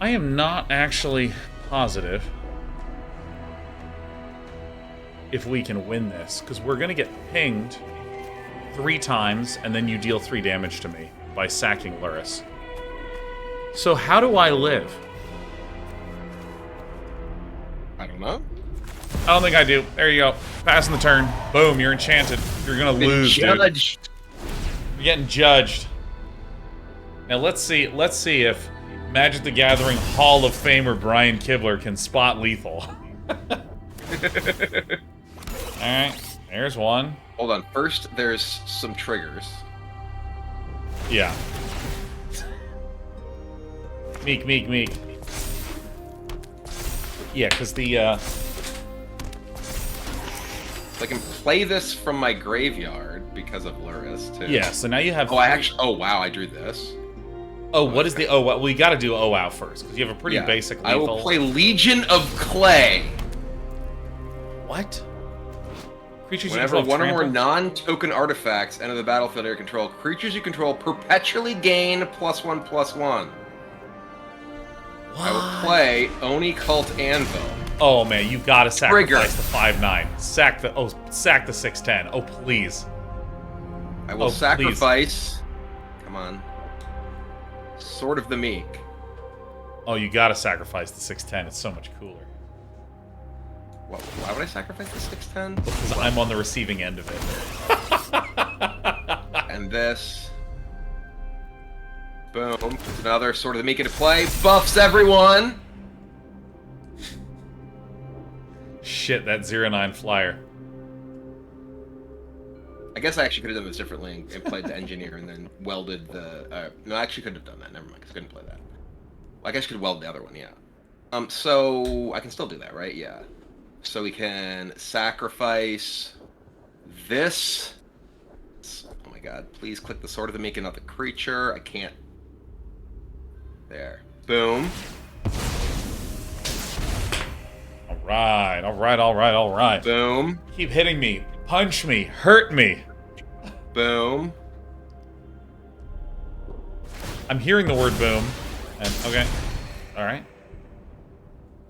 I am not actually positive if we can win this, because we're going to get pinged 3 times, and then you deal 3 damage to me by sacking Luris. So how do I live? I don't know. I don't think I do. There you go. Passing the turn. Boom, you're enchanted. You're going to lose, dude. Judged. You're getting judged. Now let's see if Magic the Gathering Hall of Famer Brian Kibler can spot lethal. Alright, there's one. Hold on. First, there's some triggers. Yeah. Meek. Yeah, because the, I can play this from my graveyard because of Luris, too. yeah, so now you have... Oh, wow, I drew this. Oh, what is the... Oh, well, we gotta do OWOW first, because you have a pretty basic lethal... I will play Legion of Clay. What? Creatures Whenever you control one or more trample? non-token artifacts enter the battlefield under your control, creatures you control perpetually gain +1/+1. I will play Oni Cult Anvil. Oh man, you gotta sacrifice Trigger. the 5/9. Sack the 6/10. Oh please. I will sacrifice. Come on. Sword of the Meek. Oh, you gotta sacrifice the 6/10. It's so much cooler. Why would I sacrifice the 6/10? Because I'm on the receiving end of it. And this. Boom. Puts another Sword of the Meek into play. Buffs everyone. Shit, that 0/9 flyer. I guess I actually could have done this differently and played the engineer and then welded the. No, I actually could have done that. Never mind, because I couldn't play that. Well, I guess I could weld the other one. Yeah. So I can still do that, right? Yeah. So we can sacrifice this. Oh my god! Please click the Sword of the Meek and not the creature. I can't. There. Boom. All right. Boom. Keep hitting me. Punch me. Hurt me. Boom. I'm hearing the word boom. And okay. Alright.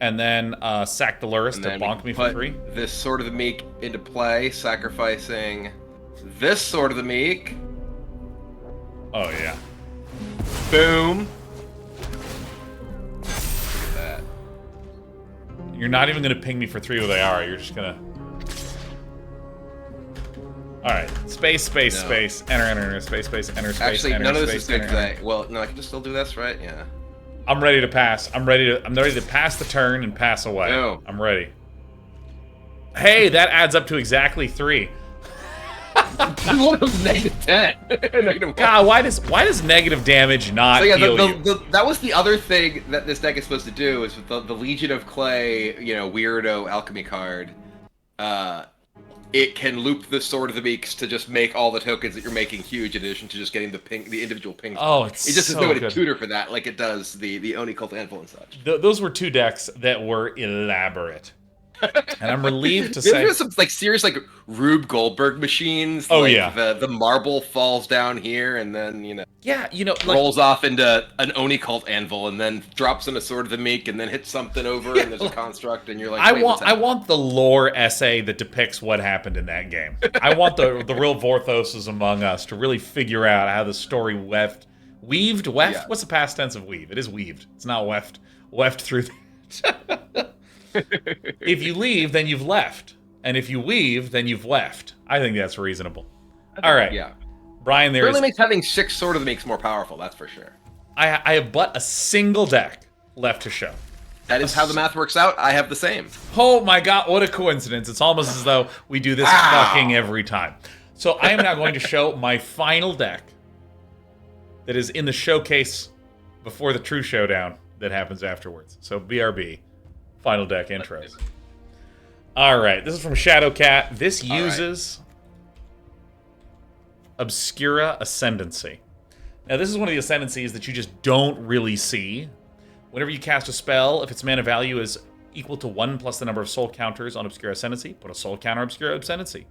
And then sack the Luris And to then bonk we me for put 3. this Sword of the Meek into play, sacrificing this Sword of the Meek. Oh yeah. Boom. Look at that. You're not even gonna ping me for 3 with AR, you're just gonna... Alright. Space. Enter, space, enter, space, Actually, enter, none of this space, is good enter, because enter. Well, no, I can just still do this, right? Yeah. I'm ready to pass. I'm ready to pass the turn and pass away. No. I'm ready. Hey, that adds up to exactly 3. What was -10? -1. God, why does negative damage not So yeah, heal you? that was the other thing that this deck is supposed to do, is with the Legion of Clay, weirdo alchemy card. It can loop the Sword of the Meeks to just make all the tokens that you're making huge, in addition to just getting the individual pings. Oh, it's it just so is no way to good. tutor for that, like it does the Oni Cult Anvil and such. Those were 2 decks that were elaborate. And I'm relieved to say... There's some serious Rube Goldberg machines. Oh, like, yeah. The marble falls down here and then, Yeah, rolls off into an Oni Cult Anvil and then drops in a Sword of the Meek and then hits something over and there's a construct and you're like, I want the lore essay that depicts what happened in that game. I want the real Vorthoses among us to really figure out how the story weaved. Yeah. What's the past tense of weave? It is weaved. It's not weft through that. If you leave, then you've left. And if you weave, then you've left. I think that's reasonable. All right. Yeah. Brian, It really makes having 6 Sword of the Meeks more powerful, that's for sure. I have but a single deck left to show. That is how the math works out. I have the same. Oh my god, what a coincidence. It's almost as though we do this fucking every time. So I am now going to show my final deck that is in the showcase before the true showdown that happens afterwards. So BRB, final deck intros. Alright, this is from Shadowcat. This uses Obscura Ascendancy. Now this is one of the Ascendancies that you just don't really see. Whenever you cast a spell, if its mana value is equal to 1 plus the number of soul counters on Obscura Ascendancy, put a soul counter Obscura Ascendancy.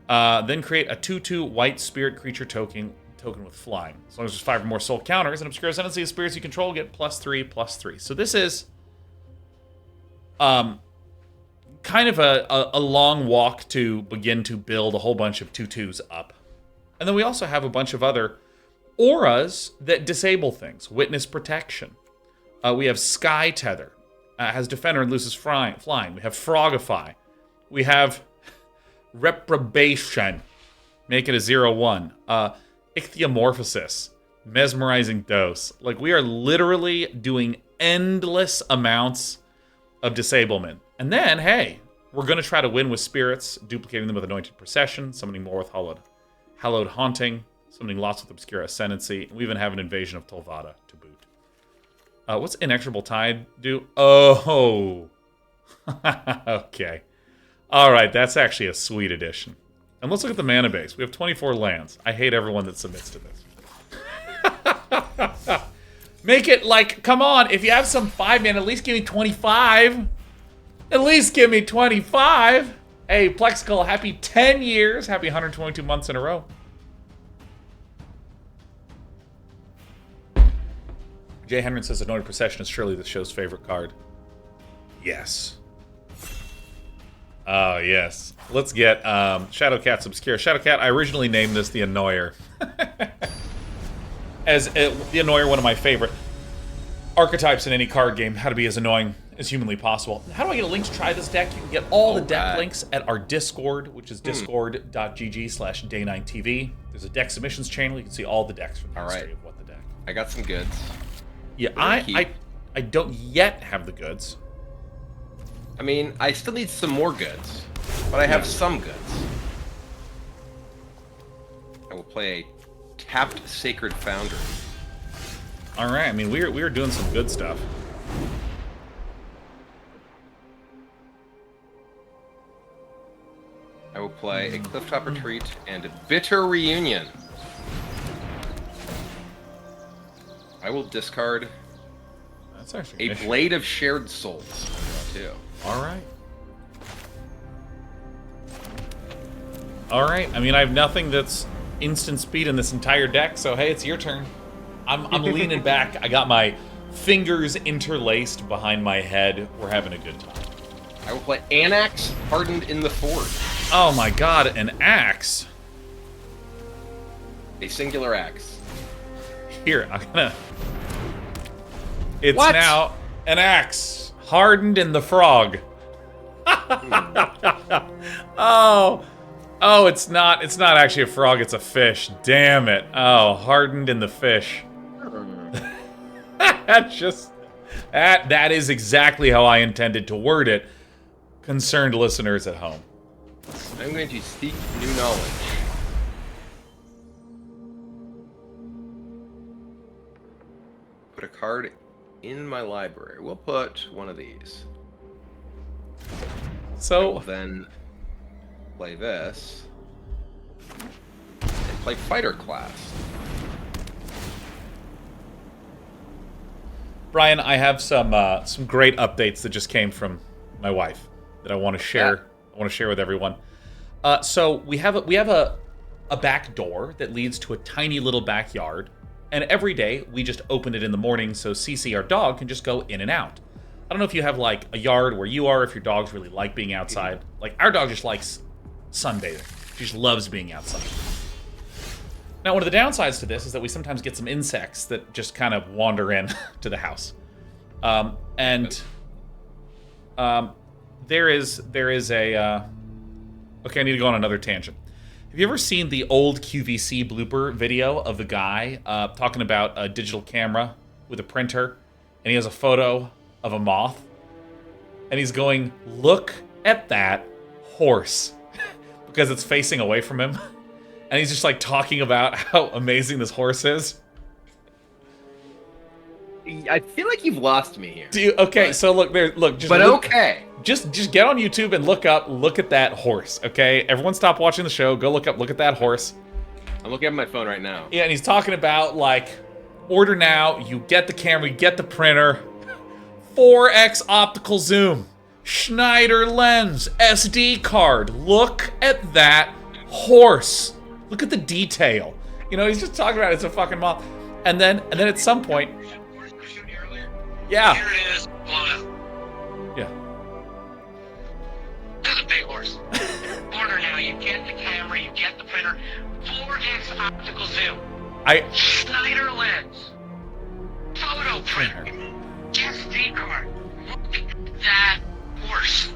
Then create a 2/2 white spirit creature token with flying. As long as there's 5 or more soul counters, and Obscura Ascendancy of spirits you control get +3/+3. So this is kind of a long walk to begin to build a whole bunch of 2/2s up. And then we also have a bunch of other auras that disable things. Witness Protection. We have Sky Tether. Has Defender and loses flying. We have Frogify. We have Reprobation. Make it a 0/1. Ichthyomorphosis. Mesmerizing Dose. Like, we are literally doing endless amounts of disablement. And then, hey, we're going to try to win with spirits, duplicating them with Anointed Procession, summoning more with Hallowed Haunting, summoning lots with Obscura Ascendancy. We even have an Invasion of Tolvada to boot. What's Inexorable Tide do? Oh! Okay. Alright, that's actually a sweet addition. And let's look at the mana base. We have 24 lands. I hate everyone that submits to this. Make it like, come on, if you have some 5 mana, at least give me 25. At least give me 25. Hey, Plexical, happy 10 years. Happy 122 months in a row. Jay Henry says Anointed Procession is surely the show's favorite card. Yes. Oh, yes. Let's get Shadowcat's Obscure. Shadowcat, I originally named this the Annoyer. As the Annoyer, one of my favorite archetypes in any card game, how to be as annoying as humanly possible. How do I get a link to try this deck? You can get all the deck links at our Discord, which is discord.gg/day9tv. There's a deck submissions channel. You can see all the decks from the history of what the deck. I got some goods. Yeah, I don't yet have the goods. I mean, I still need some more goods, but I have some goods. I will play a tapped Sacred Founder. All right, I mean, we are doing some good stuff. I will play a Clifftop Retreat and a Bitter Reunion. I will discard That's actually a Blade of Shared Souls, too. All right. All right. I mean, I have nothing that's instant speed in this entire deck, so hey, it's your turn. I'm leaning back. I got my fingers interlaced behind my head. We're having a good time. I will play Anax, Hardened in the Forge. Oh my god, an axe. A singular axe. Here, I'm gonna... It's What? now an axe. Hardened in the frog. Oh, it's not actually a frog, it's a fish. Damn it. Oh, hardened in the fish. That is exactly how I intended to word it, concerned listeners at home. I'm going to seek new knowledge. Put a card in my library. We'll put one of these. So We'll then play this. And play fighter class. Brian, I have some great updates that just came from my wife that I want to share. Yeah. I want to share with everyone. So we have a back door that leads to a tiny little backyard, and every day we just open it in the morning so Cece, our dog, can just go in and out. I don't know if you have like a yard where you are, if your dogs really like being outside. Like our dog just likes sunbathing. She just loves being outside. Now, one of the downsides to this is that we sometimes get some insects that just kind of wander in to the house. There is a... okay, I need to go on another tangent. Have you ever seen the old QVC blooper video of the guy talking about a digital camera with a printer, and he has a photo of a moth, and he's going, look at that horse, because it's facing away from him. And he's just like talking about how amazing this horse is. I feel like you've lost me here. Do you? Okay, but, so look there. Look, just but look, okay. Just get on YouTube and look at that horse. Okay, everyone, stop watching the show. Go look at that horse. I'm looking at my phone right now. Yeah, and he's talking about like, order now. You get the camera, you get the printer, 4x optical zoom, Schneider lens, SD card. Look at that horse. Look at the detail. You know, he's just talking about it's a fucking moth. And then at some point, yeah. Here it is, blown up. Yeah. This is a big horse. Order now. You get the camera, you get the printer, 4x optical zoom, Schneider lens, photo printer, SD card. Look at that horse.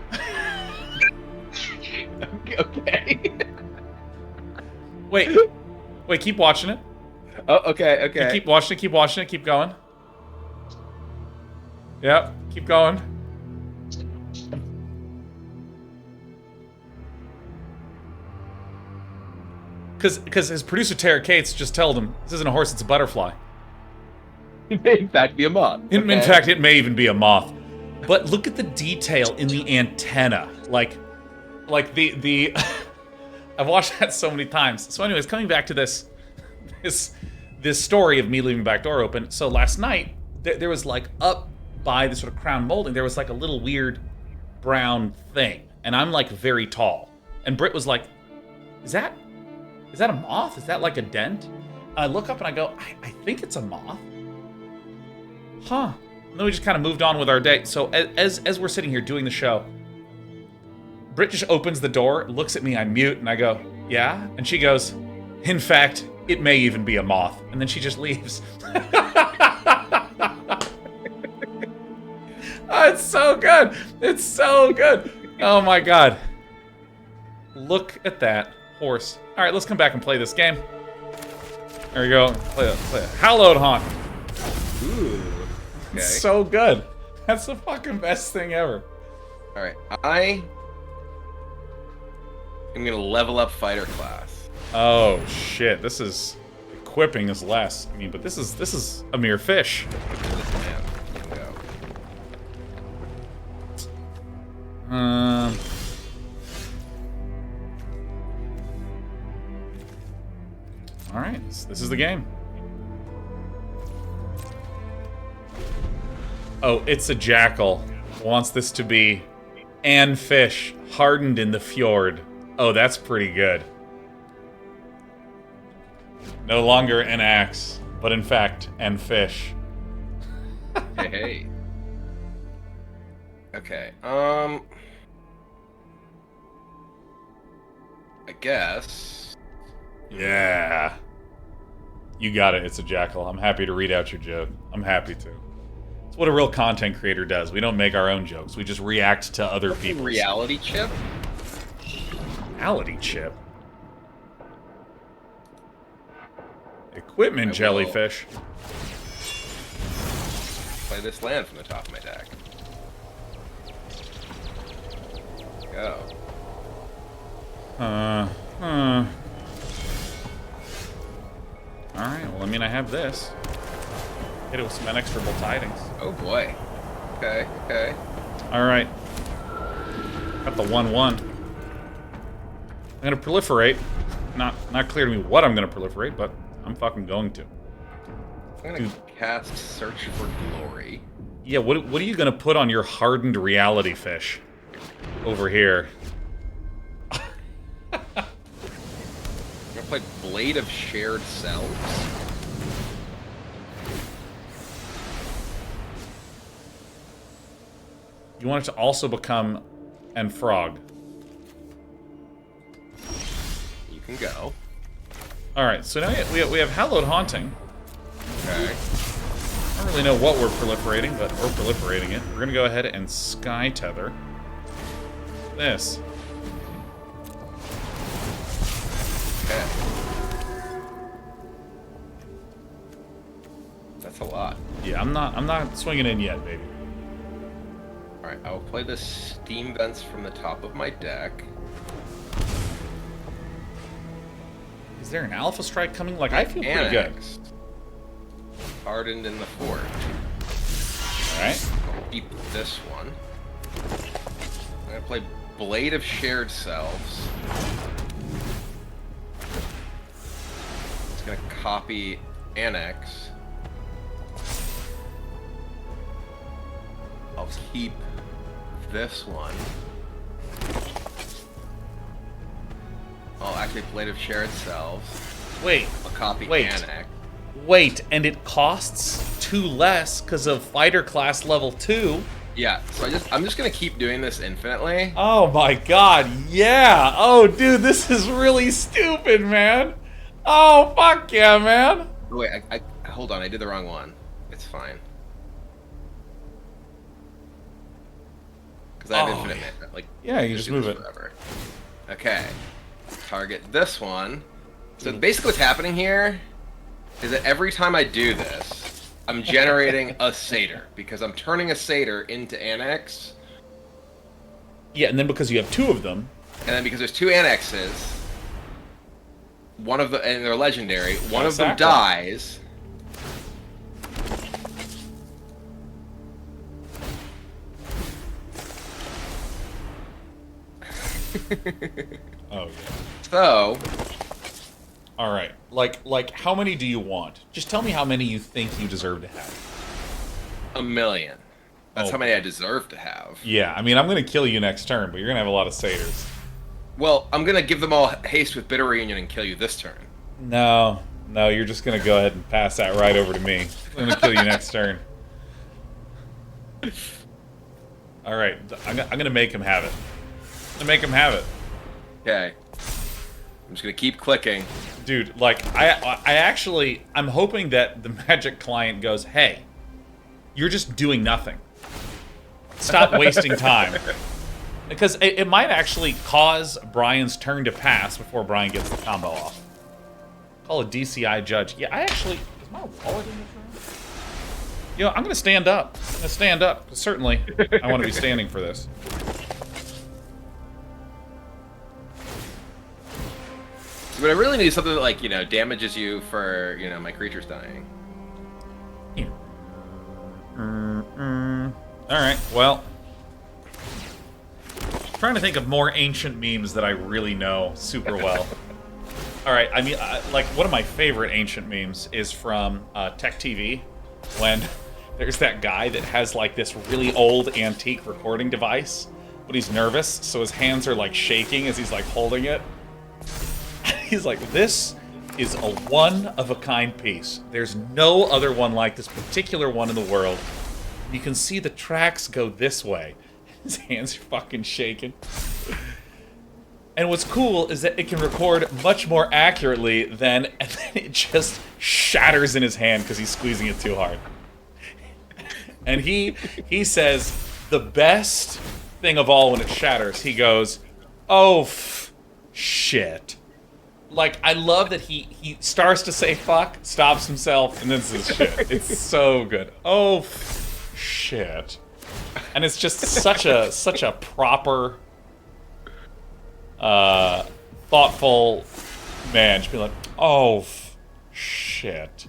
Okay. Wait, keep watching it. Oh, okay. Keep watching it, keep going. Yep, keep going. Because his producer, Tara Cates, just told him, this isn't a horse, it's a butterfly. It may in fact be a moth. In fact, it may even be a moth. But look at the detail in the antenna. Like the I've watched that so many times. So anyways, coming back to this story of me leaving the back door open. So last night, there was like up by the sort of crown molding, there was like a little weird brown thing. And I'm like very tall. And Britt was like, is that a moth? Is that like a dent? I look up and I go, I think it's a moth. Huh. And then we just kind of moved on with our day. So as we're sitting here doing the show, Britt just opens the door, looks at me, I mute, and I go, yeah? And she goes, in fact, it may even be a moth. And then she just leaves. Oh, it's so good. It's so good. Oh my god. Look at that horse. All right, let's come back and play this game. There we go. Play it. Hallowed Haunt. Ooh. Okay. It's so good. That's the fucking best thing ever. All right. I am gonna level up fighter class. Oh shit! This is equipping is less. I mean, but this is a mere fish. This man can go. All right. This is the game. Oh, it's a jackal. Wants this to be an fish hardened in the fjord. Oh, that's pretty good. No longer an axe, but in fact, an fish. Hey. Okay. I guess. Yeah. You got it. It's a jackal. I'm happy to read out your joke. I'm happy to. It's what a real content creator does. We don't make our own jokes. We just react to other people's. Reality chip? Reality chip? Equipment jellyfish. play this land from the top of my deck. Go. Alright, well, I mean, I have this. Hit it with some inexorable tidings. Oh boy. Okay, okay. Alright. Got the 1/1. I'm gonna proliferate. Not clear to me what I'm gonna proliferate, but I'm fucking going to. I'm gonna cast Search for Glory. Yeah, what are you gonna put on your hardened reality fish? Over here. I'm gonna play Blade of Shared Selves. You want it to also become and frog. You can go. Alright, so now we have Hallowed Haunting. Okay. I don't really know what we're proliferating, but we're proliferating it. We're gonna go ahead and Sky Tether this. Okay. That's a lot. Yeah, I'm not swinging in yet, baby. Alright, I will play the Steam Vents from the top of my deck. Is there an Alpha Strike coming? Like, I feel pretty good. Hardened in the Forge. Alright. I'll keep this one. I'm gonna play Blade of Shared Selves. It's gonna copy Annex. I'll keep this one. Oh, actually, Blade of Shared Selves. Wait. I'll copy Wait. Annex. Wait, and it costs 2 less because of fighter class level 2. Yeah, so I'm just gonna keep doing this infinitely. Oh my god, yeah! Oh, dude, this is really stupid, man! Oh, fuck yeah, man! Oh, wait, I hold on, I did the wrong one. It's fine. Because I have infinite mana. Like, yeah, you just move it. Forever. Okay. Target this one. So basically what's happening here is that every time I do this, I'm generating a satyr, because I'm turning a satyr into Annex. Yeah, and then because you have 2 of them. And then because there's 2 Annexes, one of the, and they're legendary, one of them dies. Oh, yeah. So, alright, like, how many do you want? Just tell me how many you think you deserve to have. 1 million. That's Oh. how many I deserve to have. Yeah, I mean, I'm gonna kill you next turn, but you're gonna have a lot of satyrs. Well, I'm gonna give them all haste with Bitter Reunion and kill you this turn. No, you're just gonna go ahead and pass that right over to me. I'm gonna kill you next turn. Alright, I'm gonna make him have it. I'm gonna make him have it. Okay. I'm just gonna keep clicking. Dude, like, I'm hoping that the Magic client goes, hey, you're just doing nothing. Stop wasting time. Because it might actually cause Brian's turn to pass before Brian gets the combo off. Call a DCI judge. Yeah, is my wallet in the room? You know, I'm gonna stand up. I'm gonna stand up. Certainly, I want to be standing for this. But I really need something that, like, you know, damages you for, you know, my creatures dying. Alright, well. Trying to think of more ancient memes that I really know super well. Alright, I mean, like, one of my favorite ancient memes is from Tech TV, when there's that guy that has, like, this really old antique recording device, but he's nervous, so his hands are, like, shaking as he's, like, holding it. He's like, this is a one-of-a-kind piece. There's no other one like this particular one in the world. You can see the tracks go this way. His hands are fucking shaking. And what's cool is that it can record much more accurately and then it just shatters in his hand because he's squeezing it too hard. And he says, the best thing of all when it shatters, he goes, oh, shit. Like, I love that he starts to say fuck, stops himself, and then says shit. It's so good. Oh, shit. And it's just such a proper, thoughtful man. Just be like, oh, shit.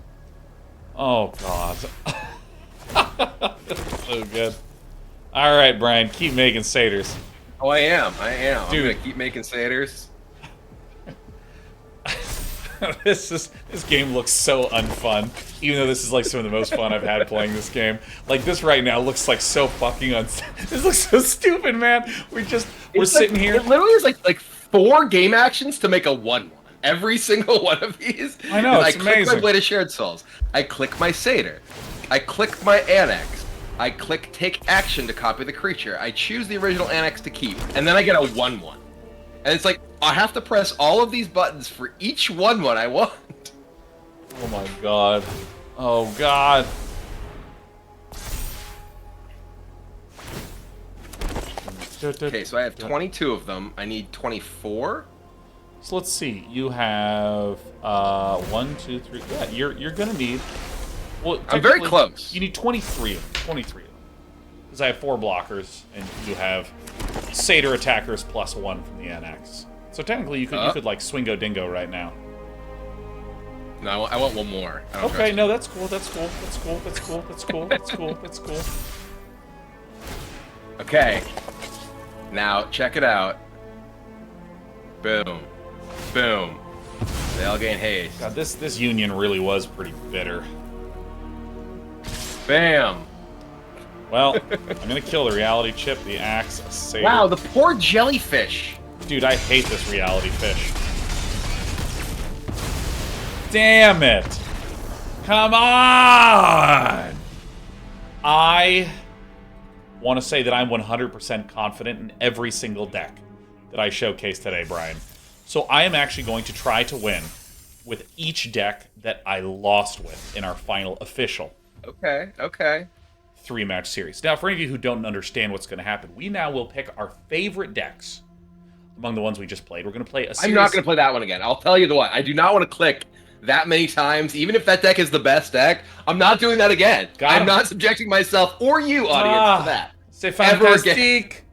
Oh, God. So good. All right, Brian, keep making satyrs. Oh, I am. Dude. I'm gonna keep making satyrs. This game looks so unfun, even though this is like some of the most fun I've had playing this game. Like this right now looks like so fucking this looks so stupid, man. We're sitting here. It literally is like 4 game actions to make a 1/1. Every single one of these. I know, it's I click amazing. my Blade of Shared Souls. I click my Satyr. I click my Annex. I click take action to copy the creature. I choose the original Annex to keep, and then I get a 1/1. And it's like, I have to press all of these buttons for each 1/1 I want. Oh my god. Oh god. Okay, so I have 22 of them. I need 24. So let's see. You have 1, 2, 3. Yeah, you're gonna need. Well, I'm very close. You need 23 of them. 23 of them. Because I have 4 blockers, and you have Satyr attackers plus 1 from the NX. So technically, you could like Swingo Dingo right now. No, I want one more. I don't Okay, trust no, that's cool. That's cool. That's cool. That's cool. That's cool. That's cool. That's cool. Okay. Now, check it out. Boom. Boom. They all gain haste. God, this union really was pretty bitter. Bam. Well, I'm gonna kill the reality chip, the axe, Satyr. Wow, the poor jellyfish. Dude, I hate this reality fish. Damn it! Come on! I want to say that I'm 100% confident in every single deck that I showcased today, Brian. So I am actually going to try to win with each deck that I lost with in our final official Okay, okay. 3-match series. Now, for any of you who don't understand what's going to happen, we now will pick our favorite decks among the ones we just played. We're going to play a series. I'm not going to play that one again. I'll tell you the one. I do not want to click that many times, even if that deck is the best deck. I'm not doing that again. I'm not subjecting myself or you, audience, to that. C'est Ever fantastique.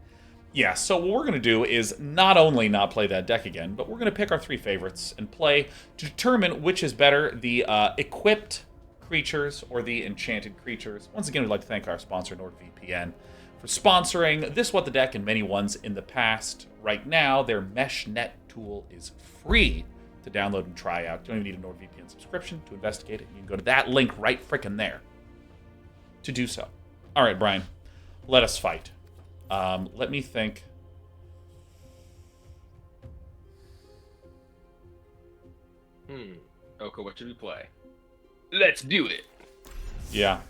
Yeah, so what we're going to do is not only not play that deck again, but we're going to pick our 3 favorites and play to determine which is better, the equipped creatures or the enchanted creatures. Once again, we'd like to thank our sponsor, NordVPN, for sponsoring this What the Deck and many ones in the past. Right now, their MeshNet tool is free to download and try out. You don't even need a NordVPN subscription to investigate it. You can go to that link right frickin' there to do so. All right, Brian, let us fight. Let me think. Oko, what should we play? Let's do it. Yeah,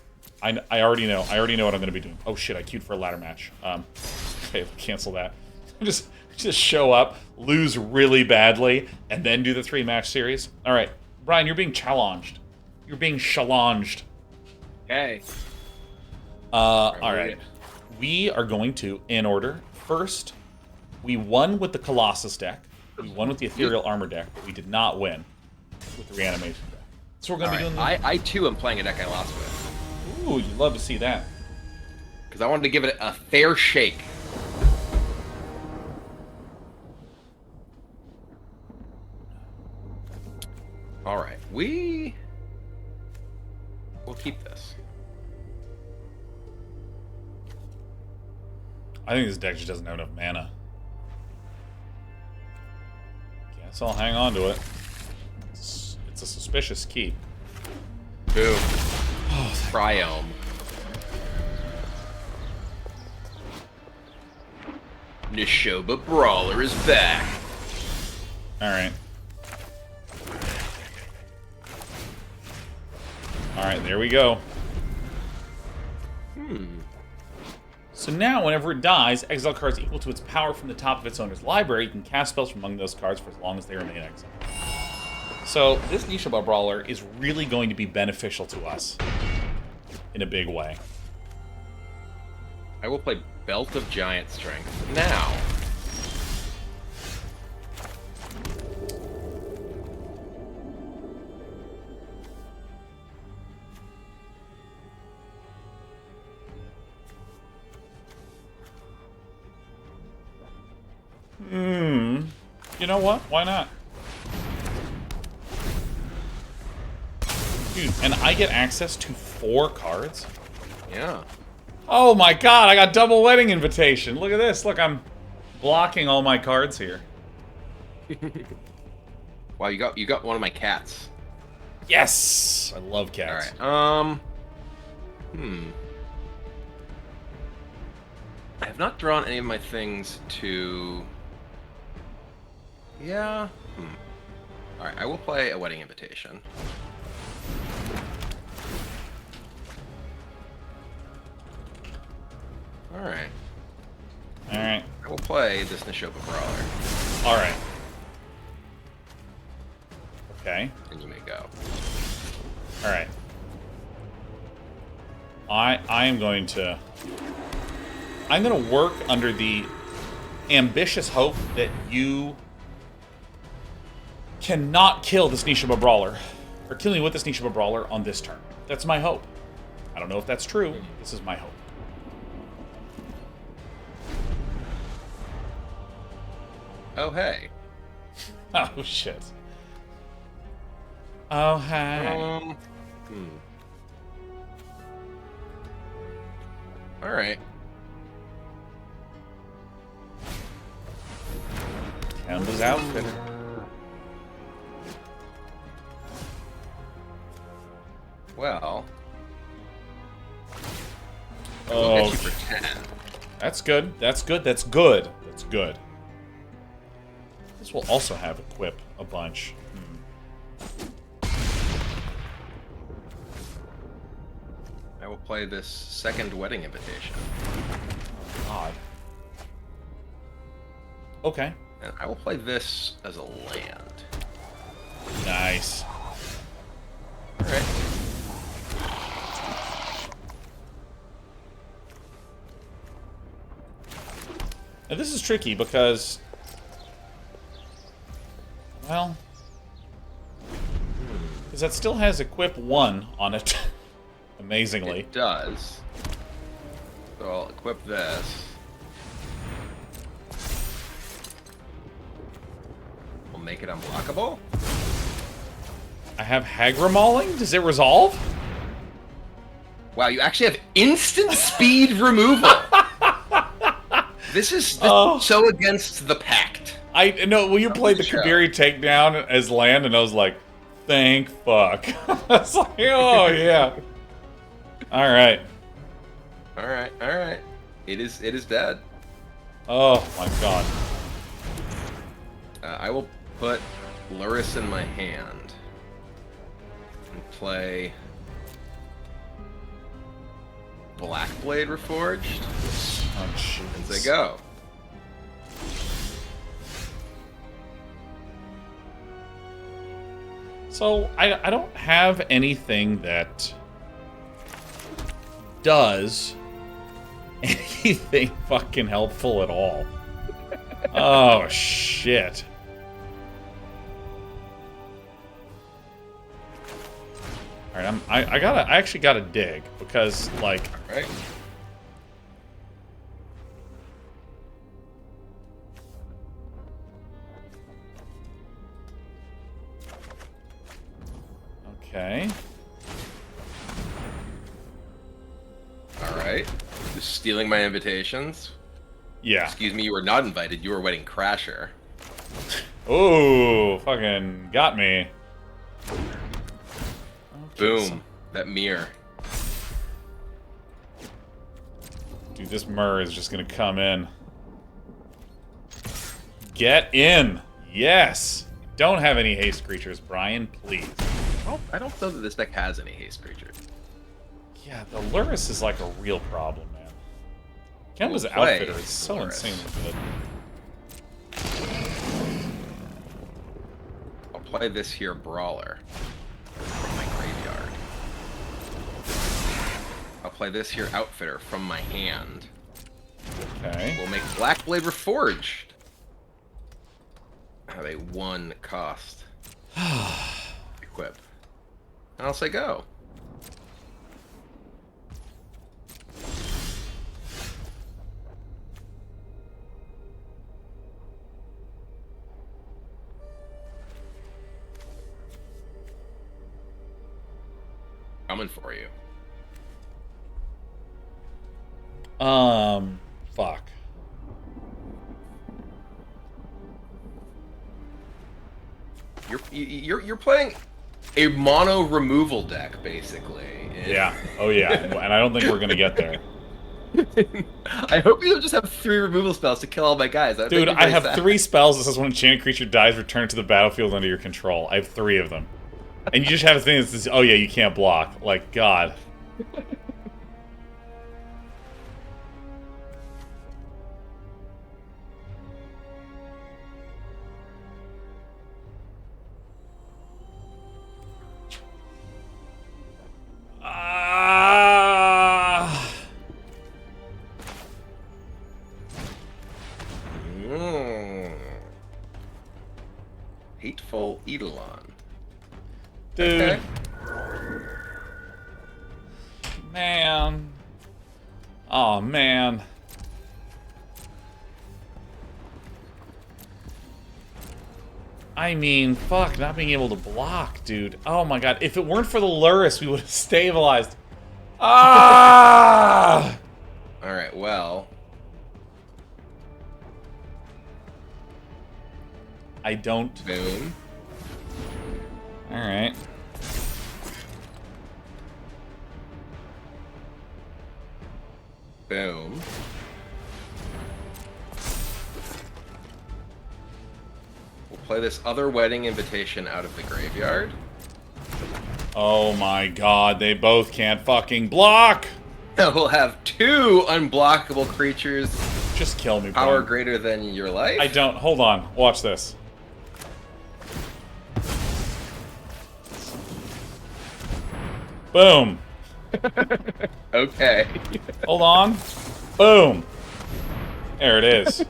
I already know. I already know what I'm going to be doing. Oh shit, I queued for a ladder match. Okay, cancel that. Just show up, lose really badly, and then do the 3-match series. All right, Brian, you're being challenged. You're being challenged. Okay. All right. We are going to, in order, first, we won with the Colossus deck. We won with the Ethereal Armor deck, but we did not win with the Reanimation deck. So we're going to be doing I too am playing a deck I lost with. Ooh, you'd love to see that. Because I wanted to give it a fair shake. Alright, we'll keep this. I think this deck just doesn't have enough mana. Guess I'll hang on to it. It's a suspicious keep. Boom. Oh, Helm. Nishoba Brawler is back. Alright. Alright, there we go. So now, whenever it dies, exile cards equal to its power from the top of its owner's library. You can cast spells from among those cards for as long as they remain exiled. So this Nishoba Brawler is really going to be beneficial to us in a big way. I will play Belt of Giant Strength now. You know what? Why not? Dude, and I get access to 4 cards? Yeah. Oh my god, I got double wedding invitation. Look at this. Look, I'm blocking all my cards here. Wow, you got one of my cats. Yes! I love cats. Alright, I have not drawn any of my things to... Yeah. Alright, I will play a wedding invitation. Alright. Alright. I will play this Neshoba Brawler. Alright. Okay. And you may go. Alright. I am going to... I'm going to work under the ambitious hope that you cannot kill this Neshoba Brawler. Or kill me with this Neshoba Brawler on this turn. That's my hope. I don't know if that's true. This is my hope. Oh, hey. Oh, shit. Oh, hey. Alright. Kemba's outfitter. Well. Oh, We'll get you for 10. that's good. That's good. That's good. That's good. This will also have equip a bunch. I will play this second wedding invitation. Odd. Okay. And I will play this as a land. Nice. Alright. Now this is tricky because... Well... Because that still has equip 1 on it. Amazingly. It does. So I'll equip this. We'll make it unblockable. I have Hagramauling? Does it resolve? Wow, you actually have instant speed removal. This is so against the pact. I know. Well, you played the Kabiri takedown as land, and I was like, "Thank fuck." I was like, "Oh yeah." All right. All right. It is dead. Oh my god. I will put Luris in my hand and play Blackblade Reforged. Oh jeez. And say go. So I don't have anything that does anything fucking helpful at all. Oh shit. All right, I actually gotta dig because like. All right. Okay. All right. Just stealing my invitations. Yeah. Excuse me, you were not invited. You were Wedding Crasher. Ooh, fucking got me. Okay, Boom. That mirror. Dude, this Myrrh is just gonna come in. Get in! Yes! Don't have any haste creatures, Brian, please. I don't know that this deck has any haste creatures. Yeah, the Luris is like a real problem, man. Kemba's We'll play outfitter is so Luris. insanely good. I'll play this here Brawler from my graveyard. I'll play this here Outfitter from my hand. Okay. We'll make Blackblade Reforged. Have a 1 cost. Equip. And I'll say go. Coming for you. Fuck. You're playing a mono removal deck, basically. Yeah. Oh yeah. And I don't think we're gonna get there. I hope you don't just have 3 removal spells to kill all my guys. Dude, I have 3 spells that says when an enchanted creature dies, return it to the battlefield under your control. I have 3 of them. And you just have a thing that says, oh yeah, you can't block. Like, God. Hateful Eidolon. Dude. Okay. Man. Oh, man. I mean, fuck, not being able to block, dude. Oh my god. If it weren't for the Luris, we would have stabilized. Ah! Alright, well. I don't. Boom. Alright. Boom. We'll play this other wedding invitation out of the graveyard. Oh my god, they both can't fucking block! We'll have 2 unblockable creatures. Just kill me, Power bro. greater than your life. I don't. Hold on. Watch this. Boom. Okay. Hold on. Boom. There it is.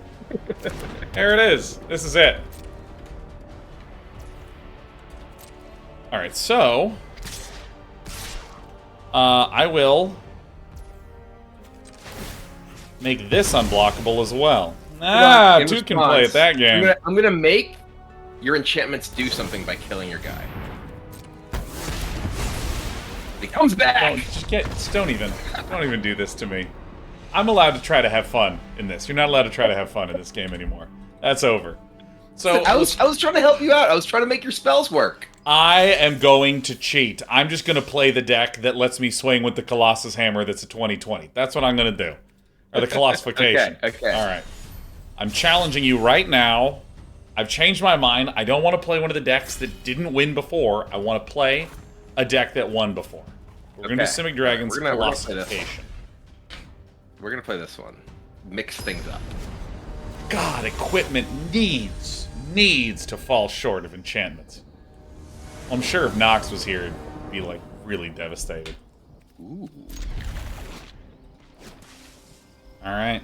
There it is. This is it. Alright, so... I will... make this unblockable as well. Ah, In 2 can play at that game. I'm gonna make your enchantments do something by killing your guy. He comes back! Don't even do this to me. I'm allowed to try to have fun in this. You're not allowed to try to have fun in this game anymore. That's over. So I was trying to help you out. I was trying to make your spells work. I am going to cheat. I'm just going to play the deck that lets me swing with the Colossus Hammer that's a 2020. That's what I'm going to do. Or the Colossification. Okay. All right. I'm challenging you right now. I've changed my mind. I don't want to play one of the decks that didn't win before. I want to play a deck that won before. We're going to do Simic Dragon's Colossification. We're going to play this one. Mix things up. God, equipment needs to fall short of enchantments. I'm sure if Nox was here, it'd be, like, really devastated. Ooh. Alright.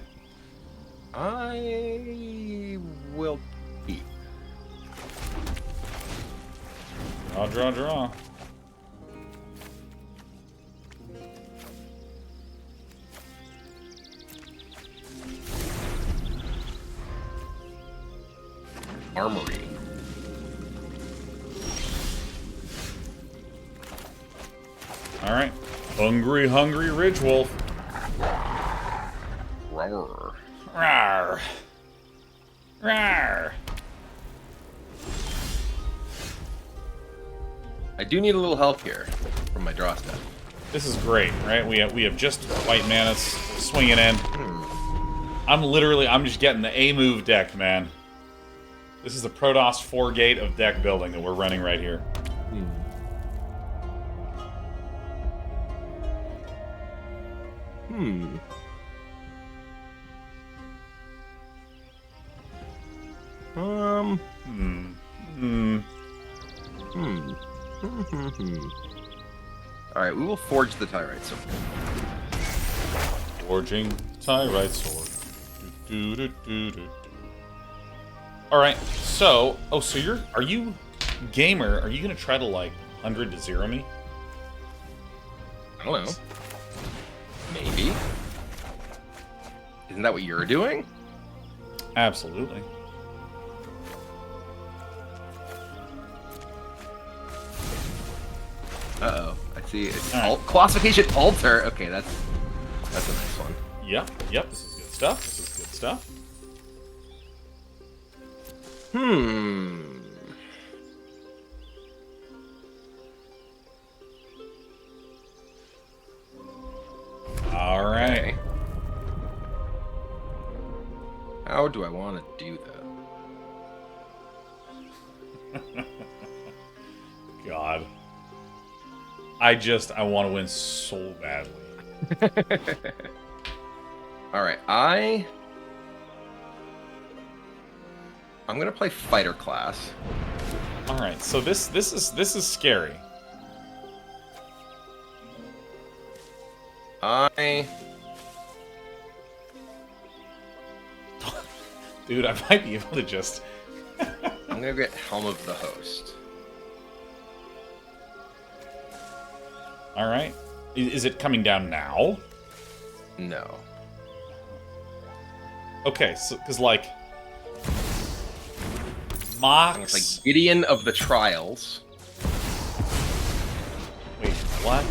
I will keep. Draw. Armory. Alright. Hungry Ridge Wolf. Roar. Rawr. Rawr. I do need a little help here from my draw step. This is great, right? We have just white mana swinging in. I'm just getting the A-move deck, man. This is the Protoss 4-gate of deck building that we're running right here. Alright, we will forge the Tyrite Sword. Forging Tyrite Sword. Alright, so... Oh, so are you... Gamer, are you gonna try to, like, 100 to 0 me? I don't know. Maybe. Isn't that what you're doing? Absolutely. Uh-oh. I see. All right. Colossification altar. Okay, that's a nice one. Yep, this is good stuff. This is good stuff. All right. Okay. How do I want to do that? God. I want to win so badly. All right, I'm gonna play fighter class. All right, so this is scary. Dude, I might be able to just. I'm gonna get Helm of the Host. All right, is it coming down now? No. Okay, so because like I'm gonna play Mox. Gideon of the Trials. Wait, what?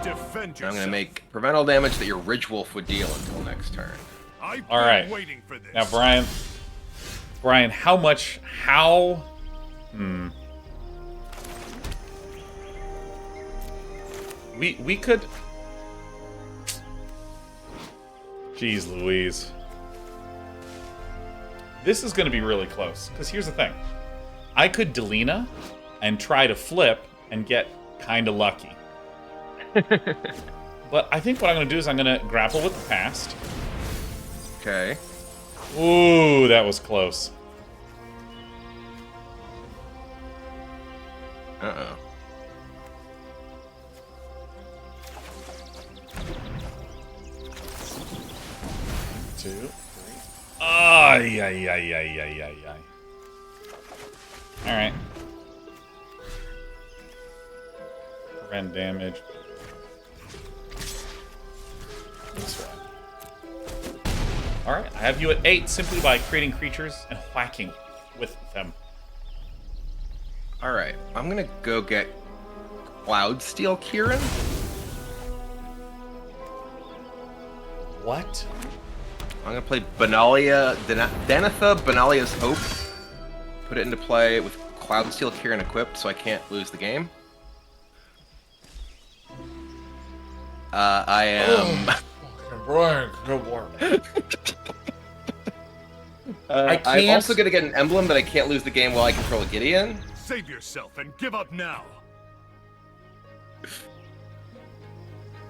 Defend And yourself. I'm gonna make prevent all damage that your Ridge Wolf would deal until next turn. I've All been right. waiting for this. Now, Brian, how much? How? We could. Jeez Louise. This is going to be really close. Because here's the thing. I could Delina and try to flip and get kind of lucky. But I think what I'm going to do is I'm going to grapple with the past. Okay. Ooh, that was close. Uh-oh. Two, three. Ay, ay, ay, ay, ay, ay, ay. All right. Prevent damage. This way. All right, I have you at 8 simply by creating creatures and whacking with them. All right. I'm gonna go get Cloudsteel Kieran. What? I'm gonna play Benalia, Danitha, Benalia's Hope. Put it into play with Cloudsteel Kieran equipped, so I can't lose the game. I am. Brian, good work. I'm can't- also gonna get an emblem that I can't lose the game while I control a Gideon. Save yourself and give up now.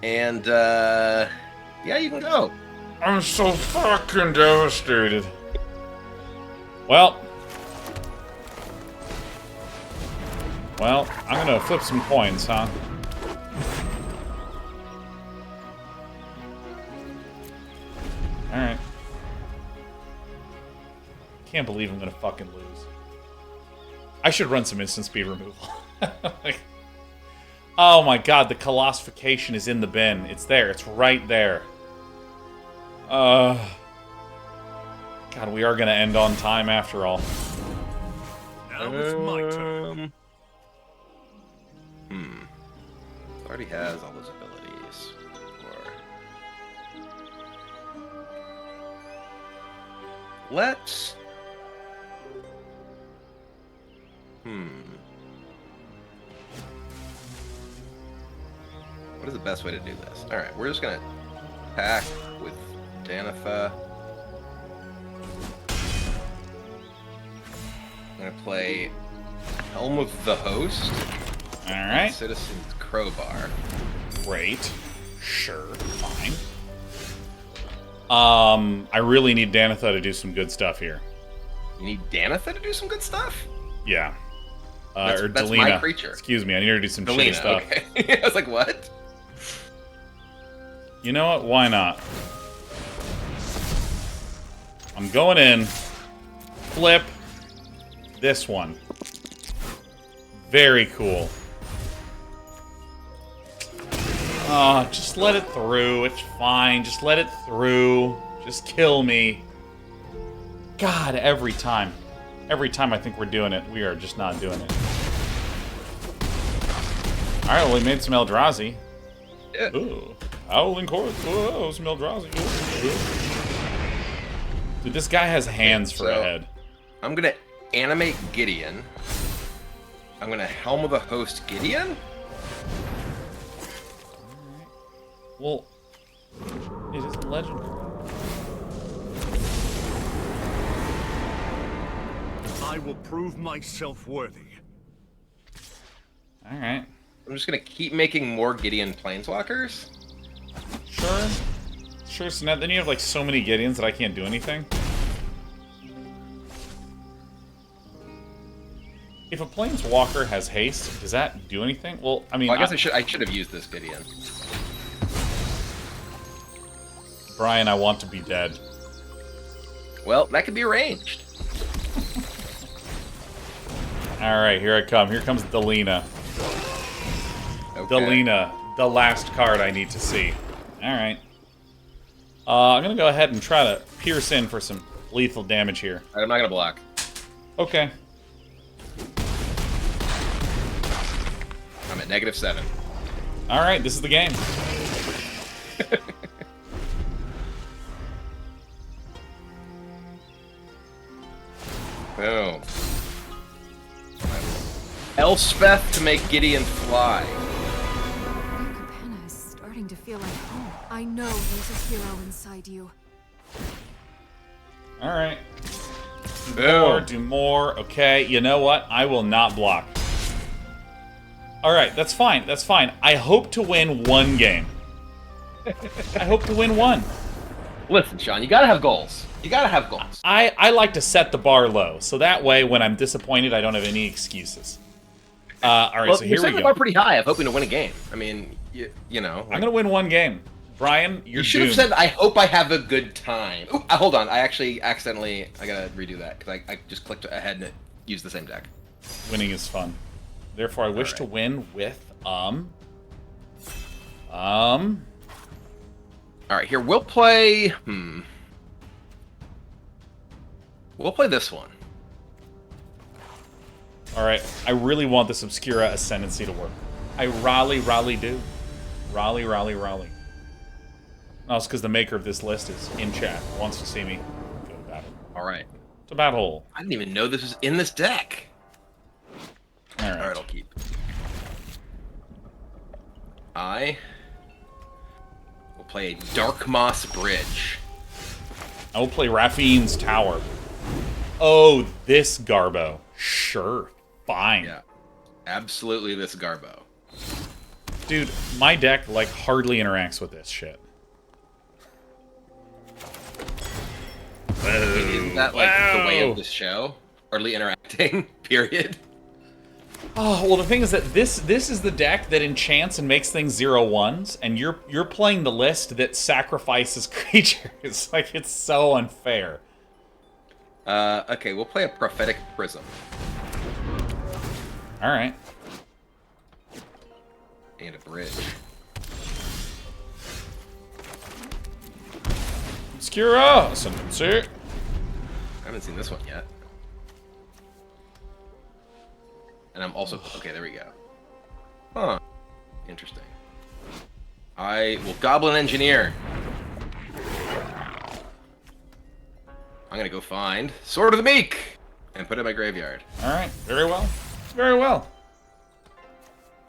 And yeah, you can go. I'm so fucking devastated. Well, I'm gonna flip some coins, huh? Alright. Can't believe I'm gonna fucking lose. I should run some instant speed removal. Oh my god, the Colossification is in the bin. It's there. It's right there. God, we are gonna end on time after all. Now it's my turn. Already has all those abilities. Let's. What is the best way to do this? Alright, we're just gonna attack with Danitha. I'm gonna play Helm of the Host. Alright. Citizen's Crowbar. Great. Sure. Fine. I really need Danitha to do some good stuff here. You need Danitha to do some good stuff? Yeah. That's or my Delina. creature. Excuse me, I need her to do some shitty Delina, stuff. okay. I was like, what? You know what? Why not? I'm going in. Flip. This one. Very cool. Just let it through. It's fine. Just let it through. Just kill me. God, every time. Every time I think we're doing it, we are just not doing it. Alright, well, we made some Eldrazi. Yeah. Ooh. Howling Court. Whoa, some Eldrazi. Ooh. Dude, this guy has hands for a head. I'm gonna animate Gideon. I'm gonna Helm of the Host Gideon? Well, it is a legend. I will prove myself worthy. Alright. I'm just gonna keep making more Gideon Planeswalkers. Sure. Sure, so now then you have like so many Gideons that I can't do anything. If a Planeswalker has haste, does that do anything? Well, I mean, Well, I guess I should have used this Gideon. Brian, I want to be dead. Well, that could be arranged. Alright, here I come. Here comes Delina. Okay. Delina, the last card I need to see. Alright. I'm gonna go ahead and try to pierce in for some lethal damage here. I'm not gonna block. Okay. I'm at -7. Alright, this is the game. Boom. Elspeth to make Gideon fly. Capenna is starting to feel like home. I know there's a hero inside you. Alright. Boom. Do more. Okay, you know what? I will not block. Alright, that's fine. That's fine. I hope to win one game. I hope to win one. Listen, Sean, you gotta have goals. You gotta have goals. I like to set the bar low, so that way when I'm disappointed, I don't have any excuses. Alright, Well, so you're here we setting the go. bar pretty high of hoping to win a game. I mean, you know. I'm gonna win one game. Brian, you're You should have doomed. said, I hope I have a good time. Ooh, hold on, I actually accidentally, I gotta redo that, because I just clicked ahead and it used the same deck. Winning is fun. Therefore, I wish to win with, Alright, here, we'll play, We'll play this one. Alright, I really want this Obscura Ascendancy to work. I rally do. Rally. No, it's because the maker of this list is in chat. Wants to see me go to battle. Alright. It's a bad hole. I didn't even know this was in this deck. Alright. Alright, I'll keep. I will play a Dark Moss Bridge. I will play Raffine's Tower. Oh, this Garbo. Sure. Fine. Yeah. Absolutely this Garbo. Dude, my deck, like, hardly interacts with this shit. Isn't that, like, the way of this show? Hardly interacting, period. Oh, well, the thing is that this is the deck that enchants and makes things 0/1s, and you're playing the list that sacrifices creatures. Like, it's so unfair. Okay, we'll play a Prophetic Prism. Alright. And a Bridge. Obscura Ascendancy. I haven't seen this one yet. And I'm also... Okay, there we go. Huh. Interesting. I will Goblin Engineer. I'm gonna go find Sword of the Meek! And put it in my graveyard. Alright, very well. Very well.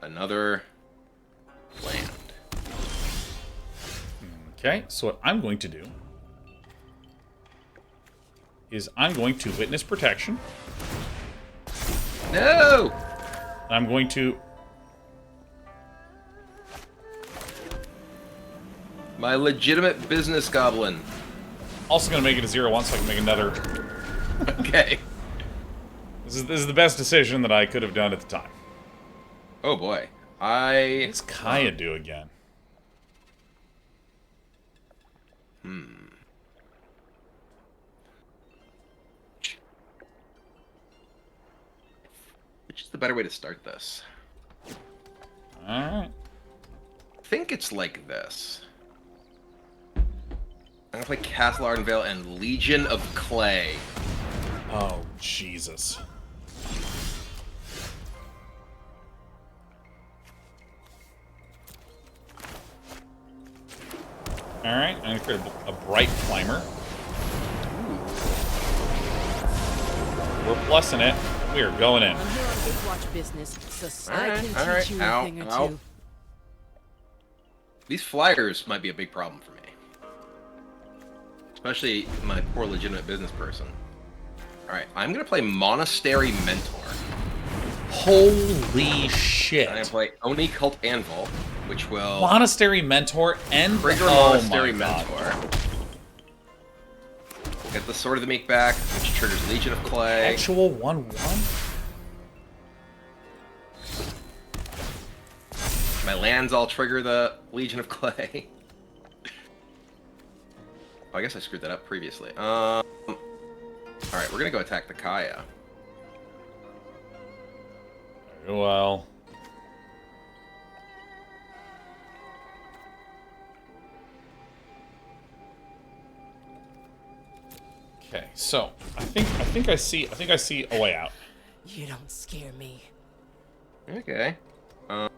Another land. Okay, so what I'm going to do is I'm going to Witness Protection. No! And I'm going to... My legitimate business goblin. Also going to make it a 0/1 so I can make another... Okay. This is the best decision that I could have done at the time. Oh boy. What does Kaya do again? Which is the better way to start this? Alright. I think it's like this. I'm gonna play Castle Ardenvale and Legion of Clay. Oh, Jesus. Alright, I'm going to create a bright climber. We're plussing it. We are going in. I'm here on big watch business, so I can alright. teach you a Ow, thing or ow. two. These flyers might be a big problem for me. Especially my poor legitimate business person. Alright, I'm going to play Monastery Mentor. Holy shit. I'm going to play Oni Cult Anvil, which will... Monastery Mentor and... trigger oh Monastery my God. Mentor. Get the Sword of the Meek back, which triggers Legion of Clay. Actual 1/1? My lands all trigger the Legion of Clay. Oh, I guess I screwed that up previously. Alright, we're gonna go attack the Kaya. Well... Okay, so I think I see a way out. You don't scare me. Okay. All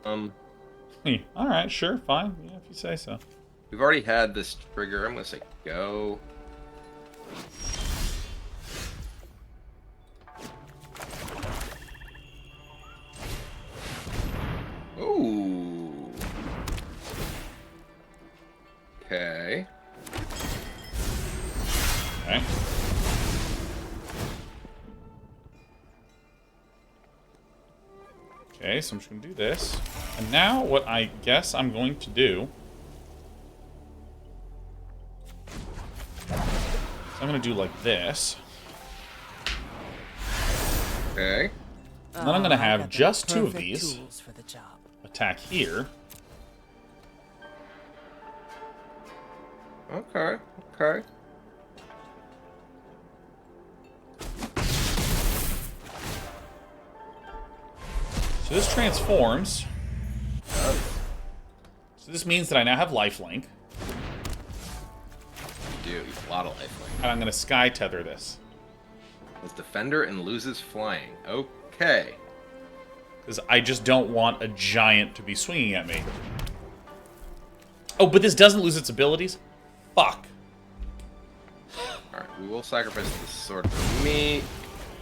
right, sure, fine. Yeah, if you say so. We've already had this trigger. I'm gonna say go. Ooh. Okay. Okay. Okay, so I'm just gonna do this. And now what I guess I'm going to do... So I'm gonna do like this. Okay. And then I'm gonna I have got the just two of perfect these. tools for the job. Attack here. Okay. Okay. So this transforms. So this means that I now have lifelink. You do. A lot of lifelink. And I'm gonna sky tether this. As defender and loses flying. Okay. Because I just don't want a giant to be swinging at me. Oh, but this doesn't lose its abilities? Fuck. Alright, we will sacrifice the sword for me.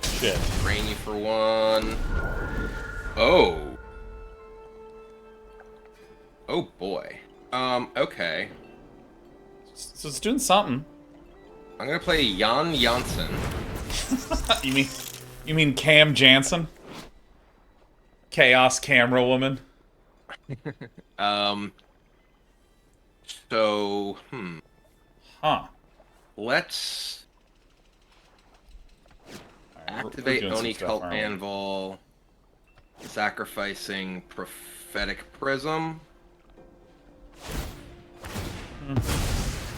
Shit. Drain you for one. Oh. Oh boy. Okay. So it's doing something. I'm gonna play Jan Janssen. You mean Cam Jansen? Chaos camera woman? So, Huh. let's Alright, we're activate doing some Oni stuff, Cult aren't we? Anvil, sacrificing Prophetic Prism.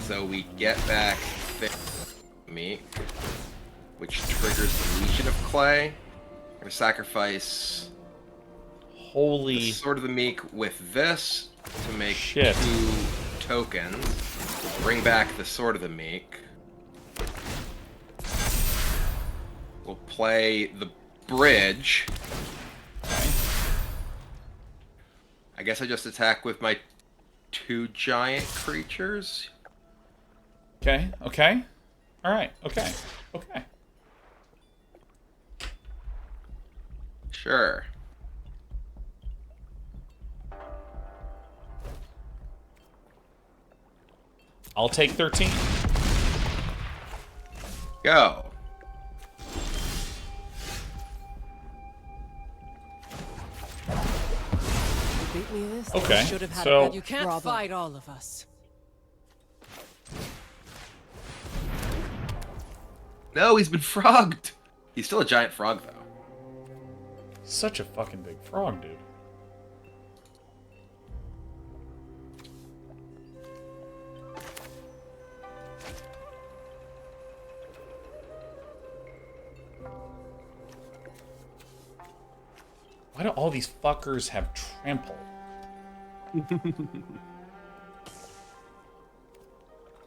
So we get back Meek, which triggers the Legion of Clay. I'm gonna sacrifice Holy the Sword of the Meek with this to make shit. 2 tokens. Bring back the Sword of the Meek. We'll play the bridge. Okay. I guess I just attack with my 2 giant creatures. Okay, okay. Alright, okay. Okay. Sure. I'll take 13. Go. You beat me this. Okay, Should have had so- a good You can't bravo. fight all of us. No, he's been frogged. He's still a giant frog, though. Such a fucking big frog, dude. Why do all these fuckers have trample?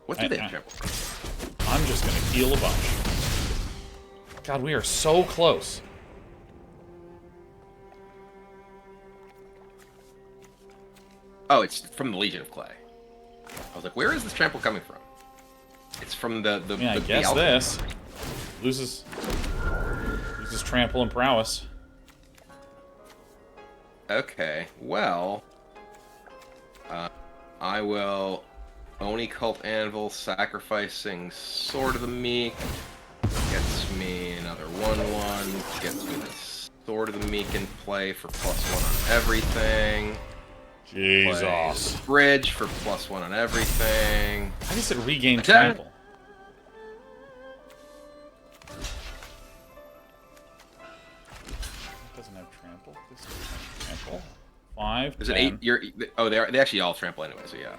What do they have trample? I'm just gonna heal a bunch. God, we are so close. Oh, it's from the Legion of Clay. I was like, where is this trample coming from? It's from the Yeah, I guess this loses trample and prowess. Okay, well, I will Oni Cult Anvil, sacrificing Sword of the Meek, gets me another 1/1, gets me the Sword of the Meek in play for +1 on everything. Jesus. Play Bridge for +1 on everything. I guess it regained trample. It doesn't have trample. This doesn't have trample. 5. Is it 10. 8? They actually all trample anyway, so yeah.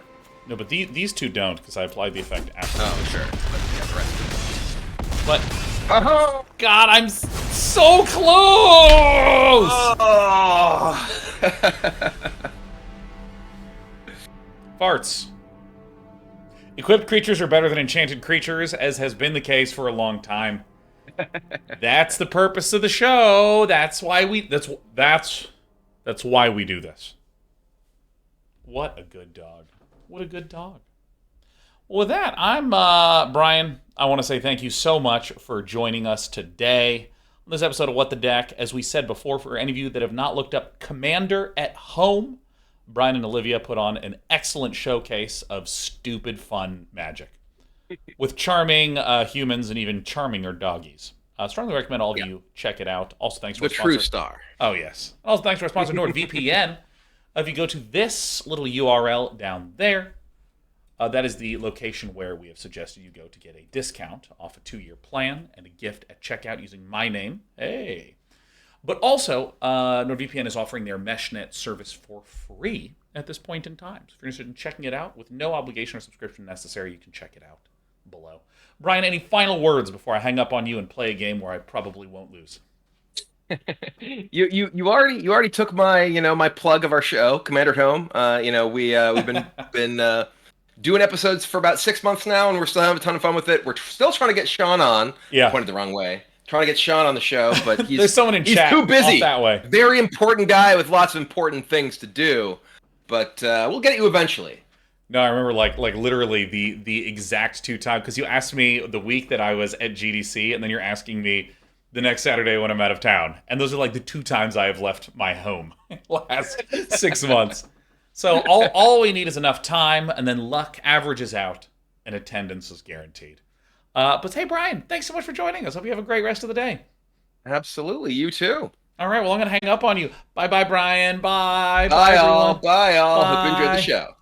No, but these two don't, because I applied the effect after. Oh, sure. But yeah, the rest of But it. God, I'm so close! Oh! Farts. Equipped creatures are better than enchanted creatures, as has been the case for a long time. That's the purpose of the show. That's why we that's why we do this. What a good dog. What a good dog. Well, with that, I'm Brian. I want to say thank you so much for joining us today on this episode of What the Deck. As we said before, for any of you that have not looked up Commander at Home, Brian and Olivia put on an excellent showcase of stupid fun magic with charming humans and even charminger doggies. I strongly recommend all of you check it out. Also, thanks to our sponsor. The true star. Oh, yes. Also, thanks to our sponsor, NordVPN. If you go to this little URL down there, that is the location where we have suggested you go to get a discount off a 2-year plan and a gift at checkout using my name. Hey. But also, NordVPN is offering their MeshNet service for free at this point in time. So if you're interested in checking it out with no obligation or subscription necessary, you can check it out below. Brian, any final words before I hang up on you and play a game where I probably won't lose? You already took my my plug of our show, Commander at Home. We've been doing episodes for about 6 months now, and we're still having a ton of fun with it. We're still trying to get Sean on. Yeah, pointed the wrong way. Trying to get Sean on the show, but he's there's someone in chat too busy. Off that way. Very important guy with lots of important things to do. But we'll get you eventually. No, I remember like literally the exact 2 times, because you asked me the week that I was at GDC, and then you're asking me the next Saturday when I'm out of town. And those are like the 2 times I have left my home last 6 months. So all we need is enough time, and then luck averages out, and attendance is guaranteed. But hey, Brian, thanks so much for joining us. Hope you have a great rest of the day. Absolutely, you too. All right, well, I'm going to hang up on you. Bye-bye, Brian. Bye. Bye, all. Everyone. Bye, all. Bye. Hope you enjoyed the show.